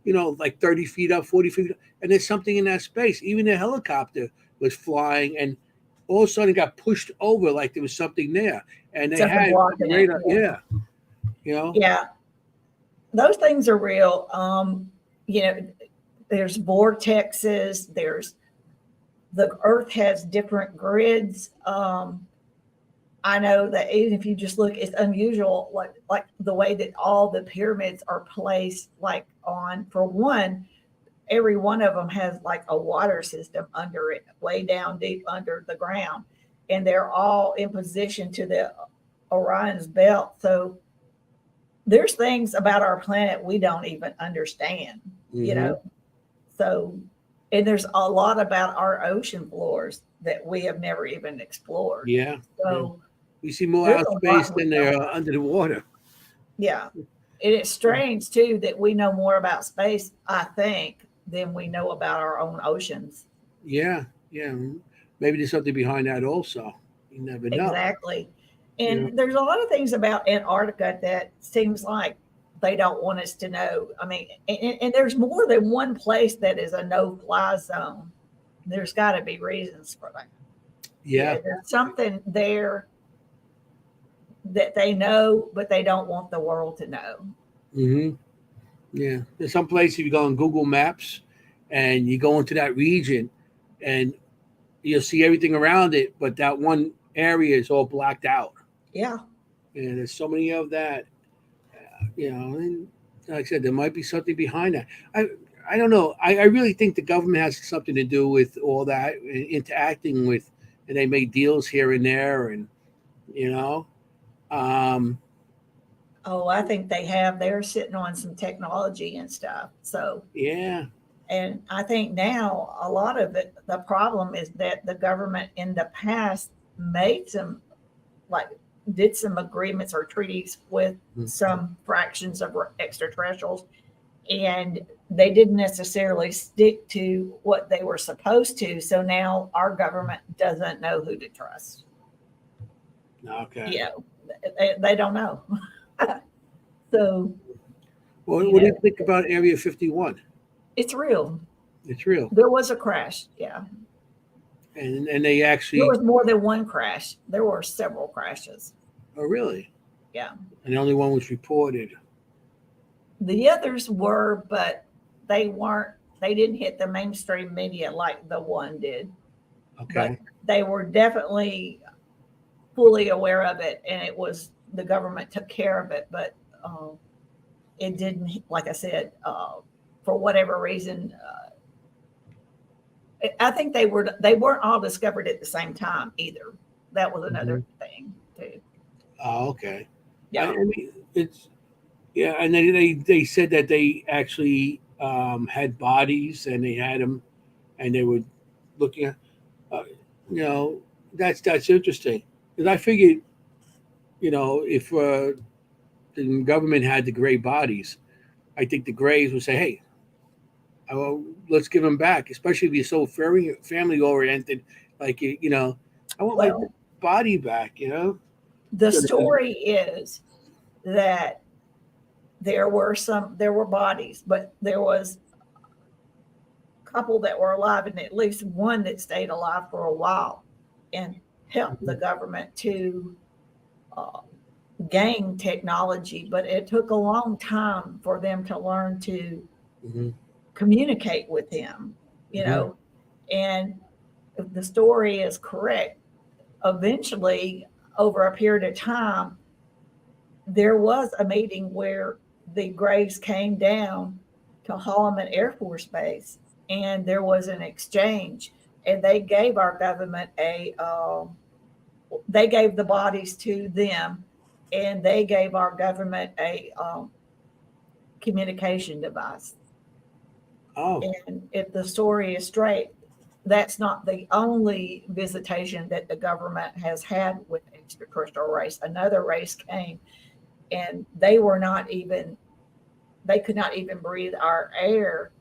like 30 feet up, 40 feet up, and there's something in that space. Even the helicopter was flying, and all of a sudden it got pushed over like there was something there, and they had radar. Yeah, those things are real. There's vortexes. The Earth has different grids. I know that even if you just look, it's unusual, like the way that all the pyramids are placed, like for one, every one of them has like a water system under it, way down deep under the ground. And they're all in position to the Orion's belt. So there's things about our planet we don't even understand, So, and there's a lot about our ocean floors that we have never even explored. Yeah. So we see more out of space than they're under the water. Yeah. And it's strange too that we know more about space, I think, than we know about our own oceans. Yeah. Maybe there's something behind that also. You never know. Exactly. And there's a lot of things about Antarctica that seems like they don't want us to know. I mean, and there's more than one place that is a no-fly zone. There's got to be reasons for that. Yeah. There's something there that they know, but they don't want the world to know. Yeah. There's some place if you go on Google Maps and you go into that region and you'll see everything around it, but that one area is all blacked out. Yeah. And there's so many of that, and like I said, there might be something behind that. I don't know. I really think the government has something to do with all that, interacting with, and they make deals here and there, and I think they have. They're sitting on some technology and stuff. So yeah. And I think now a lot of it, the problem is that the government in the past did some agreements or treaties with some fractions of extraterrestrials, and they didn't necessarily stick to what they were supposed to. So now our government doesn't know who to trust. Okay. You know, they don't know. So, Well, you what do know, you think about Area 51? it's real. It's real, There was a crash. Yeah. and they There actually. was more than one crash. There were several crashes. Oh, really? Yeah. And the only one was reported. The others were, but they weren't, they didn't hit the mainstream media like the one did. But Okay. they were definitely fully aware of it, and it was the government took care of it. But it didn't, like I said, for whatever reason. I think they weren't all discovered at the same time either. That was Hmm. another thing too. Oh, okay. I Yeah. mean, it's yeah, and they said that they actually had bodies and they had them, and they were looking at, uh, you know, that's interesting because I figured, if the government had the gray bodies, I think the grays would say, hey, let's give them back, especially if you're so family oriented, like I want my Well, body back, the So, story is that there were bodies, but there was a couple that were alive, and at least one that stayed alive for a while and helped the Mhm, government to uh, gain technology. But it took a long time for them to learn to mhm, communicate with him, you mhm, know. And if the story is correct, eventually, over a period of time, there was a meeting where the Grays came down to Holloman Air Force Base, and there was an exchange, and they gave our government they gave the bodies to them, and they gave our government a communication device. oh, And if the story is straight, that's not the only visitation that the government has had with extraterrestrial race. Another race came, and they could not even breathe our air,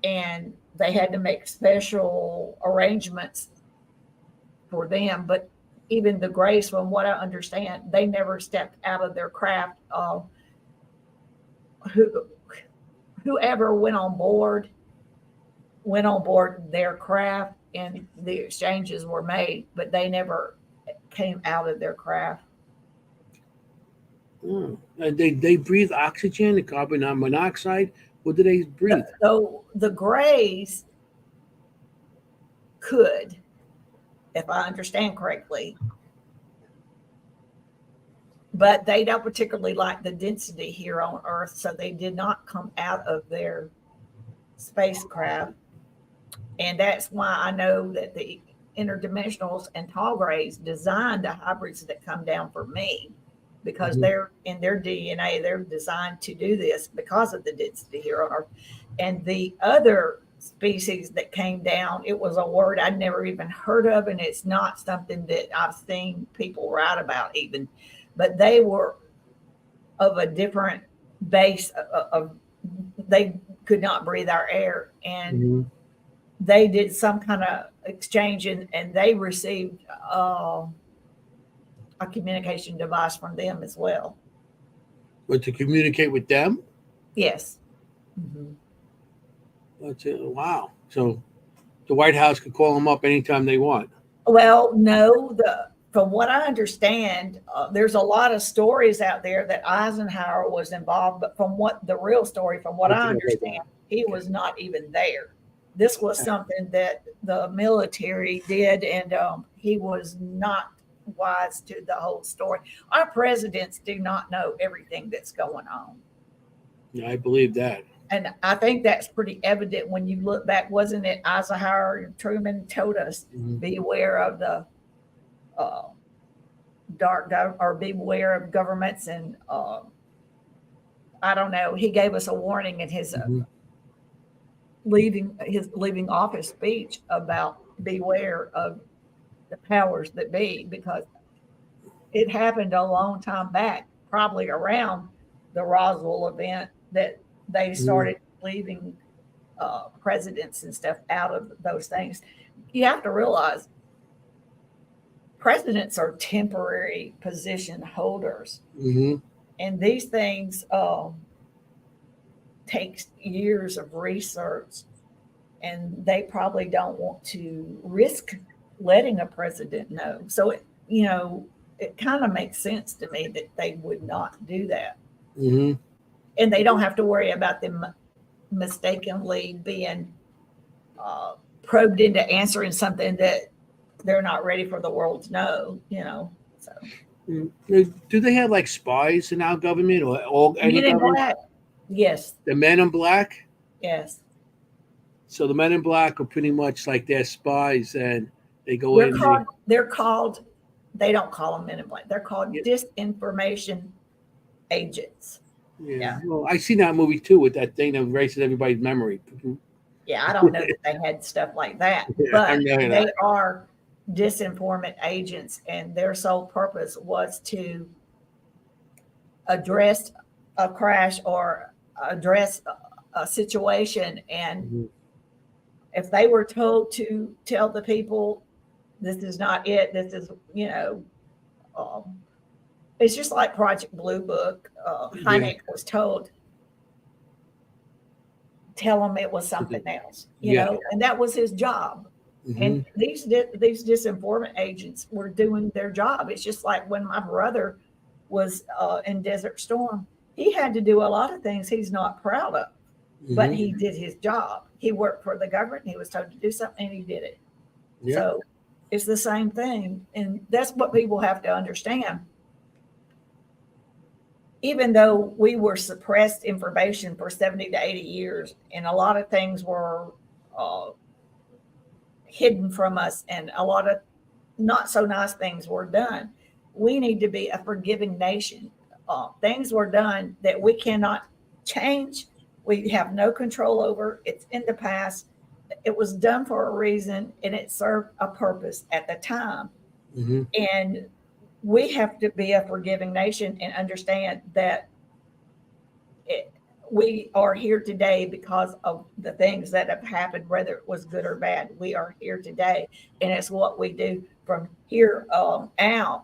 and they had to make special arrangements for them. But even the Grays, from what I understand, they never stepped out of their craft. Who, whoever went on board their craft, and the exchanges were made, but they never came out of their craft. they breathe oxygen and carbon monoxide. What do they breathe? So the Grays could, if I understand correctly, but they don't particularly like the density here on Earth, so they did not come out of their spacecraft. And that's why I know that the interdimensionals and tall grays designed the hybrids that come down for me, because Mhm, they're in their DNA, they're designed to do this because of the density here on Earth. And the other species that came down, it was a word I'd never even heard of, and it's not something that I've seen people write about even, but they were of a different base of they could not breathe our air, and mhm. they did some kind of exchange, and they received a communication device from them as well. But to communicate with them, Yes. Mhm. that's it. Wow. So the White House could call them up anytime they want. Well, no, from what I understand, there's a lot of stories out there that Eisenhower was involved, but from what the real story, from what I I think I read understand, that. he Okay. was not even there. This was something that the military did, and he was not wise to the whole story. Our presidents do not know everything that's going on. Yeah, I believe that. And I think that's pretty evident when you look back. Wasn't it Eisenhower and Truman told us, Mhm, beware of the uh, or beware of governments, and I don't know. He gave us a warning in mhm, his leaving office speech about beware of the powers that be, because it happened a long time back, probably around the Roswell event, that they mhm. started leaving presidents and stuff out of those things. You have to realize presidents are temporary position holders, Mm-hmm. and these things takes years of research, and they probably don't want to risk letting a president know. So it kind of makes sense to me that they would not do that, Mm-hmm. and they don't have to worry about them mistakenly being probed into answering something that they're not ready for the world to know. So Do they have like spies in our government or all any Men in government? Black, yes, The Men in Black. yes. So the Men in Black are pretty much like their spies, and they go They're in. called. They're called. They don't call them Men in Black. They're called Yeah, disinformation agents. yeah. Yeah, Well, I seen that movie too with that thing that erases everybody's memory. yeah. I don't know that they had stuff like that, Yeah, I but know they that. are disinformant agents, and their sole purpose was to address a crash or address a situation. And Mhm. if they were told to tell the people, this is not it, this is, um, it's just like Project Blue Book. Yeah, Hynek was told, tell them it was something else, yeah. and that was his job. Hmm. And these disinformant agents were doing their job. It's just like when my brother was in Desert Storm, he had to do a lot of things he's not proud of, but Hmm. he did his job. He worked for the government. He was told to do something, and he did it. Yeah. So it's the same thing, and that's what people have to understand. Even though we were suppressed information for 70 to 80 years, and a lot of things were uh, hidden from us, and a lot of not so nice things were done, we need to be a forgiving nation. Things were done that we cannot change. We have no control over. It's in the past. It was done for a reason, and it served a purpose at the time. Hmm. And we have to be a forgiving nation and understand that it, we are here today because of the things that have happened, whether it was good or bad. We are here today, and it's what we do from here out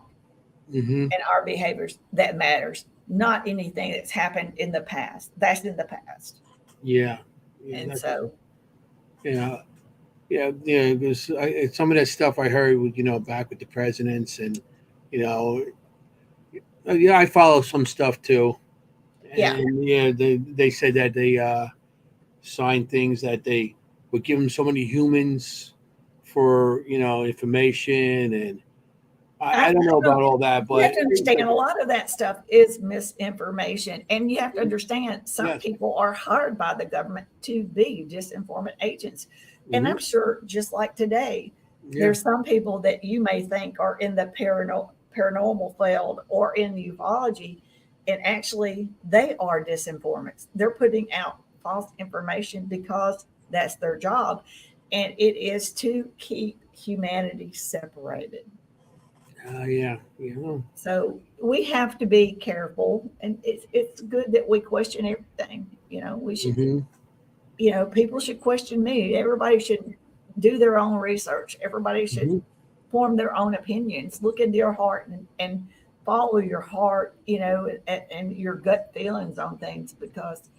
Hmm. and our behaviors that matters, not anything that's happened in the past. That's in the past. Yeah. Yeah. And That's, so, yeah. Yeah. Yeah. Because some of that stuff I heard, back with the presidents, and you know, yeah, I follow some stuff too, yeah, and yeah, they said that they signed things that they would give them so many humans for information, and I don't know I about all that, you but have to understand a lot of that stuff is misinformation. And you have to understand some yes. people are hired by the government to be disinformant agents. And Hmm. I'm sure just like today, Yeah. there's some people that you may think are in the paranormal field or in ufology, and actually they are disinformants. They're putting out false information because that's their job. And it is to keep humanity separated. Yeah. Yeah. So we have to be careful, and it's good that we question everything. We should, Hmm. people should question me. Everybody should do their own research. Everybody should Hmm. form their own opinions. Look into your heart and follow your heart, and your gut feelings on things, because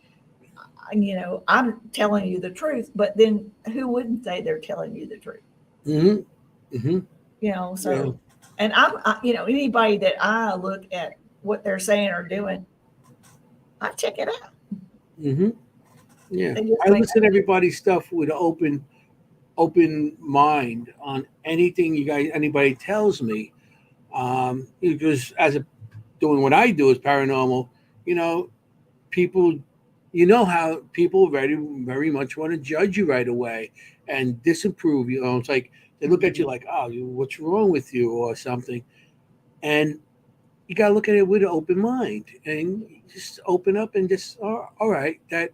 I'm telling you the truth, but then who wouldn't say they're telling you the truth? Hmm. Hmm. Yeah. So, and anybody that I look at what they're saying or doing, I check it out. Hmm. Yeah. They just I make listen to everybody's stuff with an open mind on anything anybody tells me. Because as a doing what I do as paranormal, you know, people, how people very much want to judge you right away and disapprove. It's like they look at you like, oh, what's wrong with you or something, and you got to look at it with an open mind and just open up and just, oh, all right, that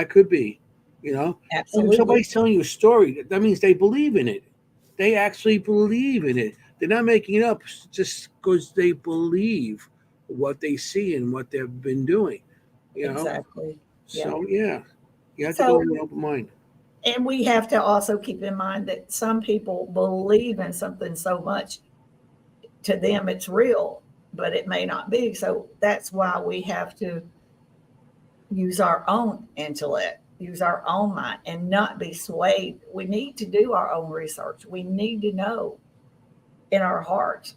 could be, and if absolutely somebody's telling you a story, that means they believe in it. They actually believe in it. They're not making it up just because they believe what they see and what they've been doing, you know. exactly. Yeah. So yeah, you have to go So with an open mind. And we have to also keep in mind that some people believe in something so much, to them it's real, but it may not be. So that's why we have to use our own intellect, use our own mind, and not be swayed. We need to do our own research. We need to know in our hearts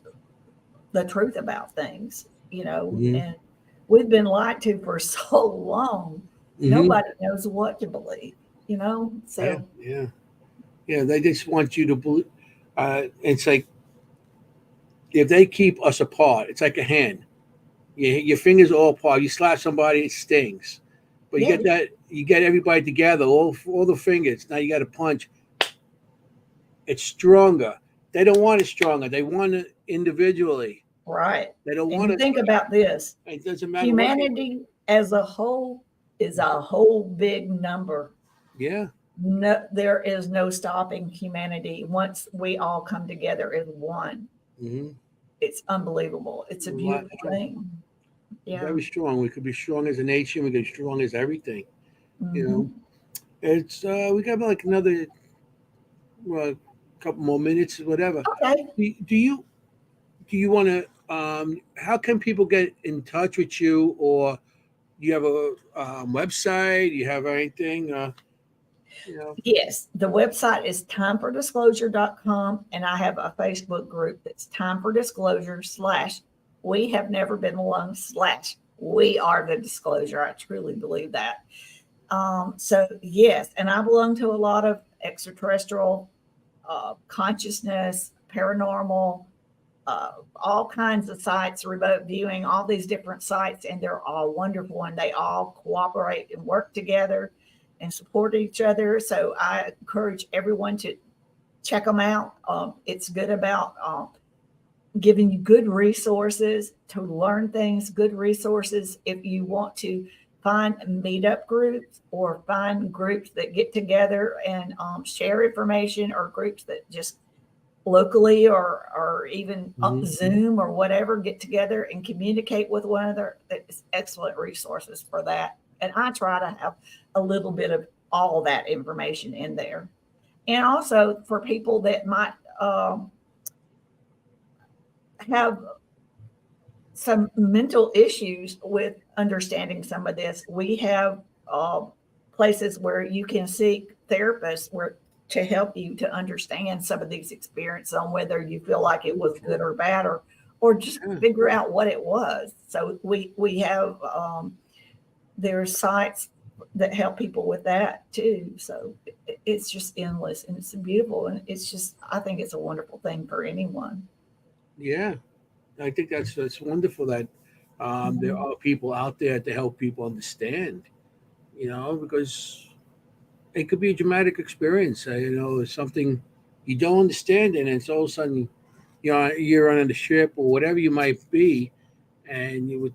the truth about things, Mm-hmm. and we've been lied to for so long. Mm-hmm. Nobody knows what to believe. Yeah, So yeah. They just want you to believe. It's like if they keep us apart, it's like a hand. Your fingers all apart. You slap somebody, it stings. But yeah, you get everybody together, all the fingers. Now you got to punch. It's stronger. They don't want it stronger. They want it individually. right. They don't And want you it. think about this: It doesn't matter what. humanity as a whole is a whole big number. Yeah. No, there is no stopping humanity once we all come together as one. Mm-hmm. It's unbelievable. It's a A lot beautiful strong. thing. Yeah. Very strong. We could be strong as a nation. We could be strong as everything. You know. Hmm. It's we got like another couple more minutes, whatever. Okay. Do you want to? How can people get in touch with you, or do you have a website? Do you have anything? You know. Yes, the website is timefordisclosure.com, and I have a Facebook group that's time for disclosure slash we have never been alone slash we are the disclosure. I truly believe that. So yes, and I belong to a lot of extraterrestrial consciousness, paranormal, all kinds of sites, remote viewing, all these different sites, and they're all wonderful, and they all cooperate and work together and support each other. So I encourage everyone to check them out. It's good about giving you good resources to learn things, good resources if you want to find meetup groups or find groups that get together and share information, or groups that just locally or even Mhm. Zoom or whatever get together and communicate with one another. It's excellent resources for that. And I try to have a little bit of all that information in there. And also for people that might have some mental issues with understanding some of this, we have places where you can seek therapists where to help you to understand some of these experiences, on whether you feel like it was good or bad, or just Yeah. figure out what it was. So we have there's sites that help people with that too. So it's just endless, and it's beautiful, and it's just, I think it's a wonderful thing for anyone. Yeah. I think that's wonderful that there Mhm. are people out there to help people understand. Because it could be a dramatic experience. It's something you don't understand, and it's all of a sudden, you're on the ship or whatever you might be, and you would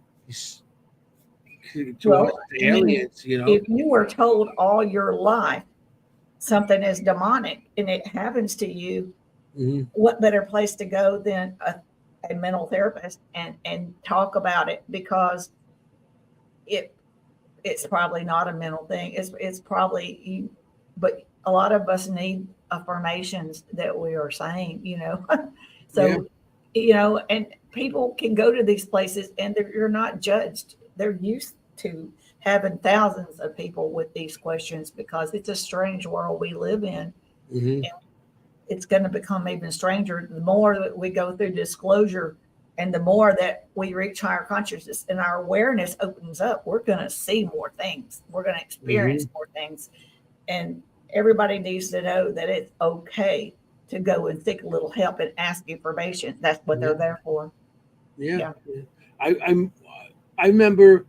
to us Well, the I mean, aliens. You know. if you were told all your life something is demonic and it happens to you, Hmm. what better place to go than a mental therapist and talk about it, because it it's probably not a mental thing. It's probably you, but a lot of us need affirmations that we are saying. Yeah. So, and people can go to these places and you're not judged. They're used to having thousands of people with these questions, because it's a strange world we live in. Hmm. And it's going to become even stranger the more that we go through disclosure, and the more that we reach higher consciousness and our awareness opens up. We're going to see more things, we're going to Hmm. experience more things, and everybody needs to know that it's okay to go and seek a little help and ask information. That's what they're Yeah. there for. Yeah. Yeah. Yeah. I remember.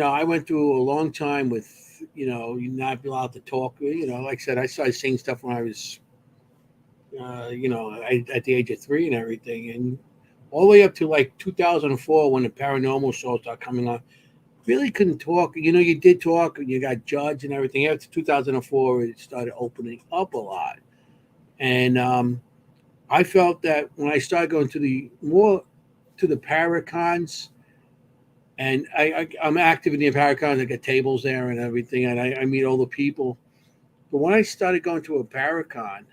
I went through a long time with you not be allowed to talk. Like I said, I started seeing stuff when I was at the age of 3 and everything, and all the way up to like 2004 when the paranormal shows started coming on. Really couldn't talk. You did talk, and you got judged and everything. After 2004, it started opening up a lot, and I felt that when I started going to the paracons, and I'm active in the paracons. I get tables there and everything, and I meet all the people. But when I started going to a Paracon,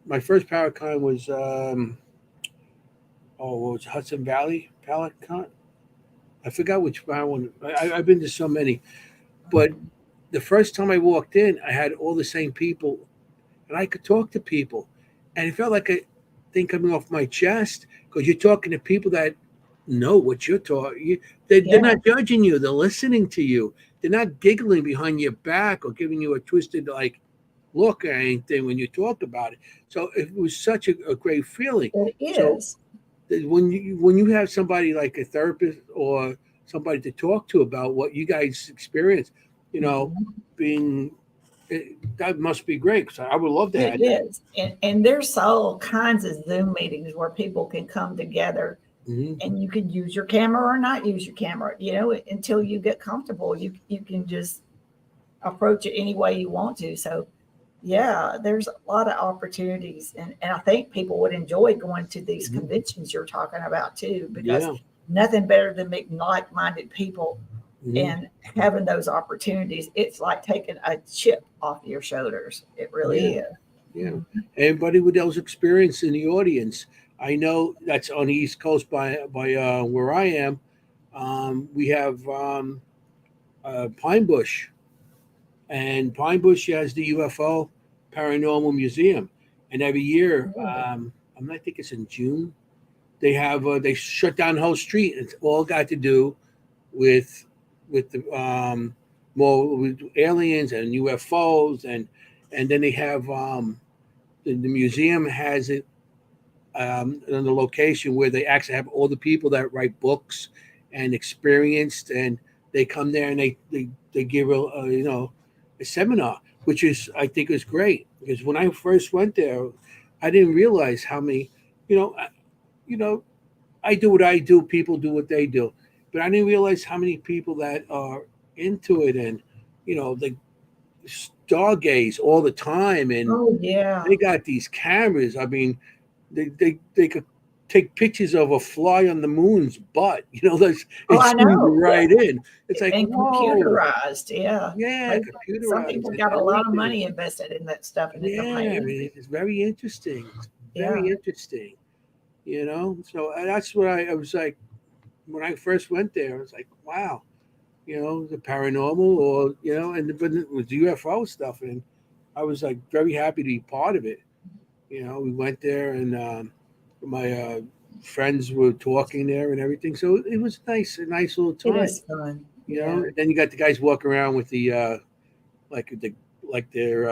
my first Paracon was what was it, Hudson Valley Paracon? I forgot which one. I've been to so many, but the first time I walked in, I had all the same people, and I could talk to people, and it felt like a thing coming off my chest because you're talking to people that know what you're talking. They're not judging you; they're listening to you. They're not giggling behind your back or giving you a twisted like look or anything when you talk about it. So it was such a great feeling. It So is. when you have somebody like a therapist or somebody to talk to about what you guys experience, Mhm. being that must be great because I would love to have It that. is. And there's all kinds of Zoom meetings where people can come together Hmm. and you can use your camera or not use your camera, until you get comfortable. You can just approach it any way you want to. So yeah, there's a lot of opportunities, and I think people would enjoy going to these Hmm. conventions you're talking about too, because Yeah. nothing better than meeting like-minded people Hmm. and having those opportunities. It's like taking a chip off your shoulders. It Yeah. really is. Yeah. Anybody with those experience in the audience, I know that's on the East Coast by where I am. We have Pine Bush, and Pine Bush has the UFO Paranormal Museum, and every year, I think it's in June, they shut down the whole street. It's all got to do with the more with aliens and UFOs, and then they have the museum has it in the location where they actually have all the people that write books and experienced, and they come there and they give a seminar, which is I think is great because when I first went there, I didn't realize how many, you know, I- you know, I do what I do, people do what they do, but I didn't realize how many people that are into it and they stargaze all the time and Oh yeah. they got these cameras. I mean, they could take pictures of a fly on the moon's butt. That's Oh, it I zoomed know. Yeah. right in. It's like, And whoa, computerized. Yeah. yeah, They, some computerized people and got a lot of everything. money invested in that stuff, and it's Yeah, I amazing. mean, it's very interesting. It's very Yeah. interesting. So that's what I was like when I first went there. I was like, wow, the paranormal or but it was UFO stuff, and I was like very happy to be part of it. We went there and my friends were talking there and everything. So it was nice, a nice little It time. is fun. Yeah. And then you got the guys walking around with the like the like they're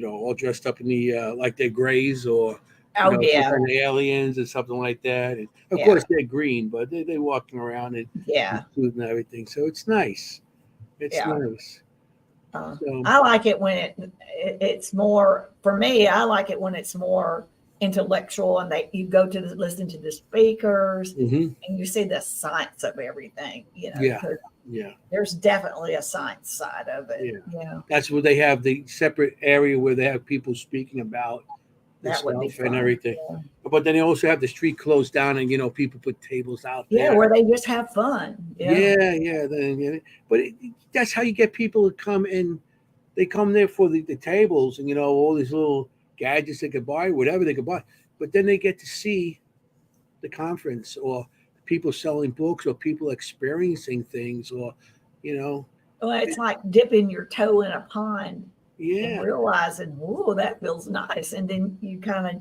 all dressed up in the like they're grays or Oh some yeah. kind of aliens or something like that. And of Yeah. course they're green, but they walking around in Yeah. suit and everything. So it's nice. It's Yeah. nice. So I like it when it's more, for me. I like it when it's more intellectual, and you go to listen to the speakers, hmm and you see the science of everything. yeah, Because yeah, there's definitely a science side of it. yeah. Yeah, That's where they have the separate area where they have people speaking about the that would be stuff and fun. everything. Yeah, But then they also have the street closed down, and people put tables out yeah, there. where they just have fun. Yeah, Yeah, yeah. But that's how you get people to come in. They come there for the tables and all these little gadgets they could buy, whatever they could buy. But then they get to see the conference or people selling books or people experiencing things or you know, well, it's like dipping your toe in a pond and yeah, realizing, whoa, that feels nice, and then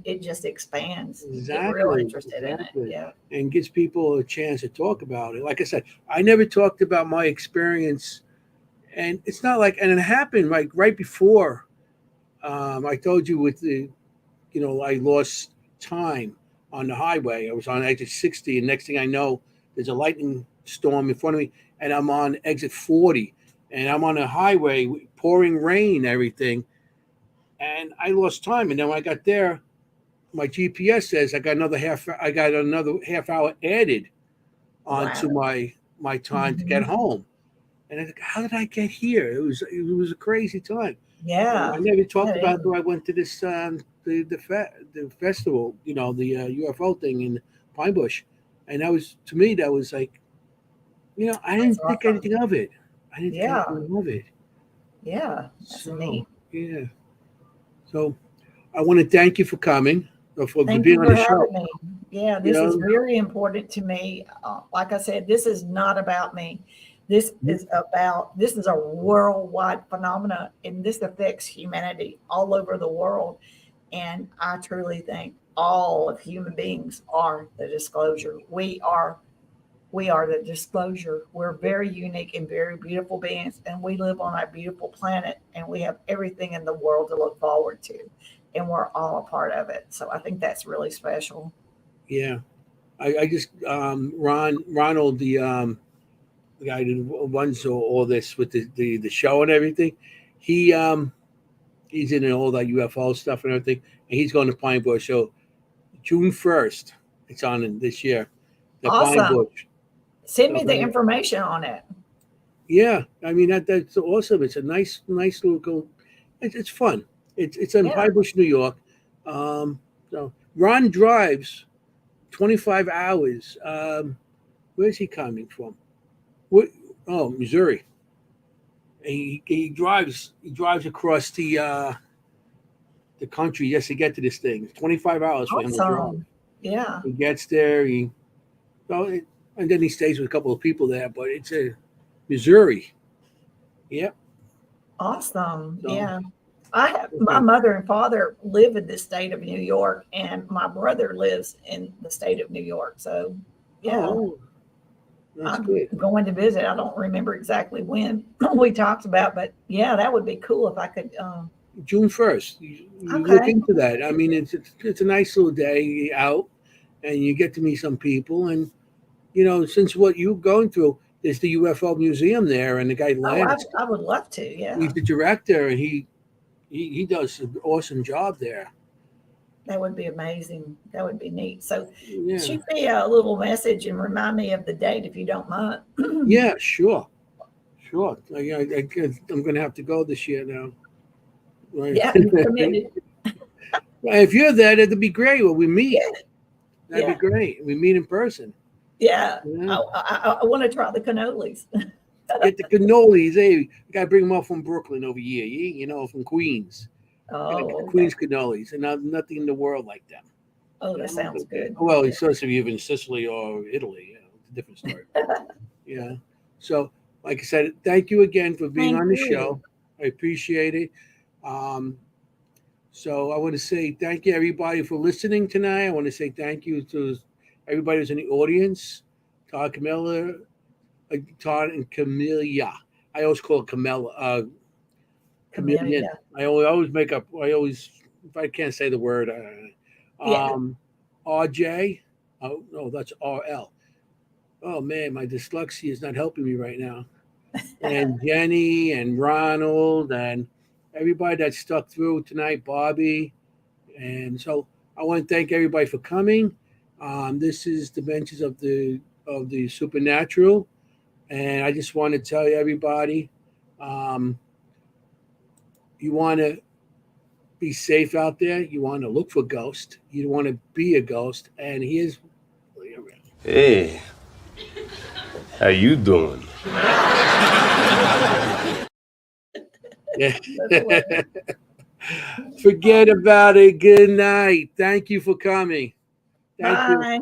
it just expands. You get real exactly, interested in it. exactly. Yeah. And gives people a chance to talk about it. Like I said, I never talked about my experience, and it's not like, and it happened like right before. I told you with I lost time on the highway. I was on exit 60, and next thing I know, there's a lightning storm in front of me, and I'm on exit 40, and I'm on a highway, pouring rain, everything, and I lost time. And then when I got there, my GPS says I got another half hour added onto Wow. my time to get Mhm. home. And I think, how did I get here? It was a crazy time. I Yeah. never talked That about is. though I went to this the festival, the UFO thing in Pine Bush, and that was to me that was like I That's didn't think awesome. anything of it. I didn't think Yeah. anything of it. Yeah, that's neat. Yeah. So I want to thank you for coming, for Thank being you on for the show. having me. Yeah, You this is know, very important to me. Like I said, this is not about me. This is a worldwide phenomenon, and this affects humanity all over the world. And I truly think all of human beings are the disclosure. We are the disclosure. We're very unique and very beautiful beings, and we live on a beautiful planet, and we have everything in the world to look forward to, and we're all a part of it. So I think that's really special. yeah. I just Ronald, the guy who runs all this with the show and everything. He's in all that UFO stuff and everything, and he's going to Pine Bush. So June 1st, it's on in this year. The Pine Awesome. Bush. Send me the information on it. Yeah, I mean that's awesome. It's a nice little. It's fun. It's in Pine Bush, New York. So Ron drives 25 hours. Where's he coming from? What? Oh, Missouri. And he drives across the country just to get to this thing. It's 25 hours for him to drive. Awesome. Yeah. He gets there. And then he stays with a couple of people there. But it's a Missouri. Yep. Awesome. So, Yeah. I have my mother and father live in the state of New York, and my brother lives in the state of New York. So, yeah, that's I'm good. going to visit. I don't remember exactly when we talked about, but yeah, that would be cool if I could. June 1st. You look Okay. into that. I mean, it's a nice little day out, and you get to meet some people. And since what you're going through, there's the UFO museum there, and the guy Lance. I would love to. Yeah. He's the director, and he does an awesome job there. That would be amazing. That would be neat. So Yeah. shoot me a little message and remind me of the date if you don't mind. Yeah, sure. I'm going to have to go this year now. Right. Yeah, you committed. If you're there, that'd be great. Well, we meet. Yeah. That'd be great. We meet in person. Yeah. I want to try the cannolis. Get the cannolis. Hey, you gotta bring them up from Brooklyn over here. From Queens. Oh, Queens cannolis, and nothing in the world like them. Oh, that sounds good. Well, it's supposed to be even Sicily or Italy. It's a different story. Yeah. So, like I said, thank you again for being on the show. I appreciate it. So I want to say thank you everybody for listening tonight. I want to say thank you to everybody who's in the audience. Todd and Camellia. I always call it Camellia. Chameleon. I always make up. If I can't say the word, RJ. Oh no, that's RL. Oh man, my dyslexia is not helping me right now. And Jenny and Ronald and everybody that stuck through tonight, Bobby. And so I want to thank everybody for coming. This is Dimensions of the Supernatural. And I just want to tell you, everybody, you want to be safe out there. You want to look for ghosts. You want to be a ghost. And here's... Hey, how you doing? Yeah. Forget about it. Good night. Thank you for coming. Bye.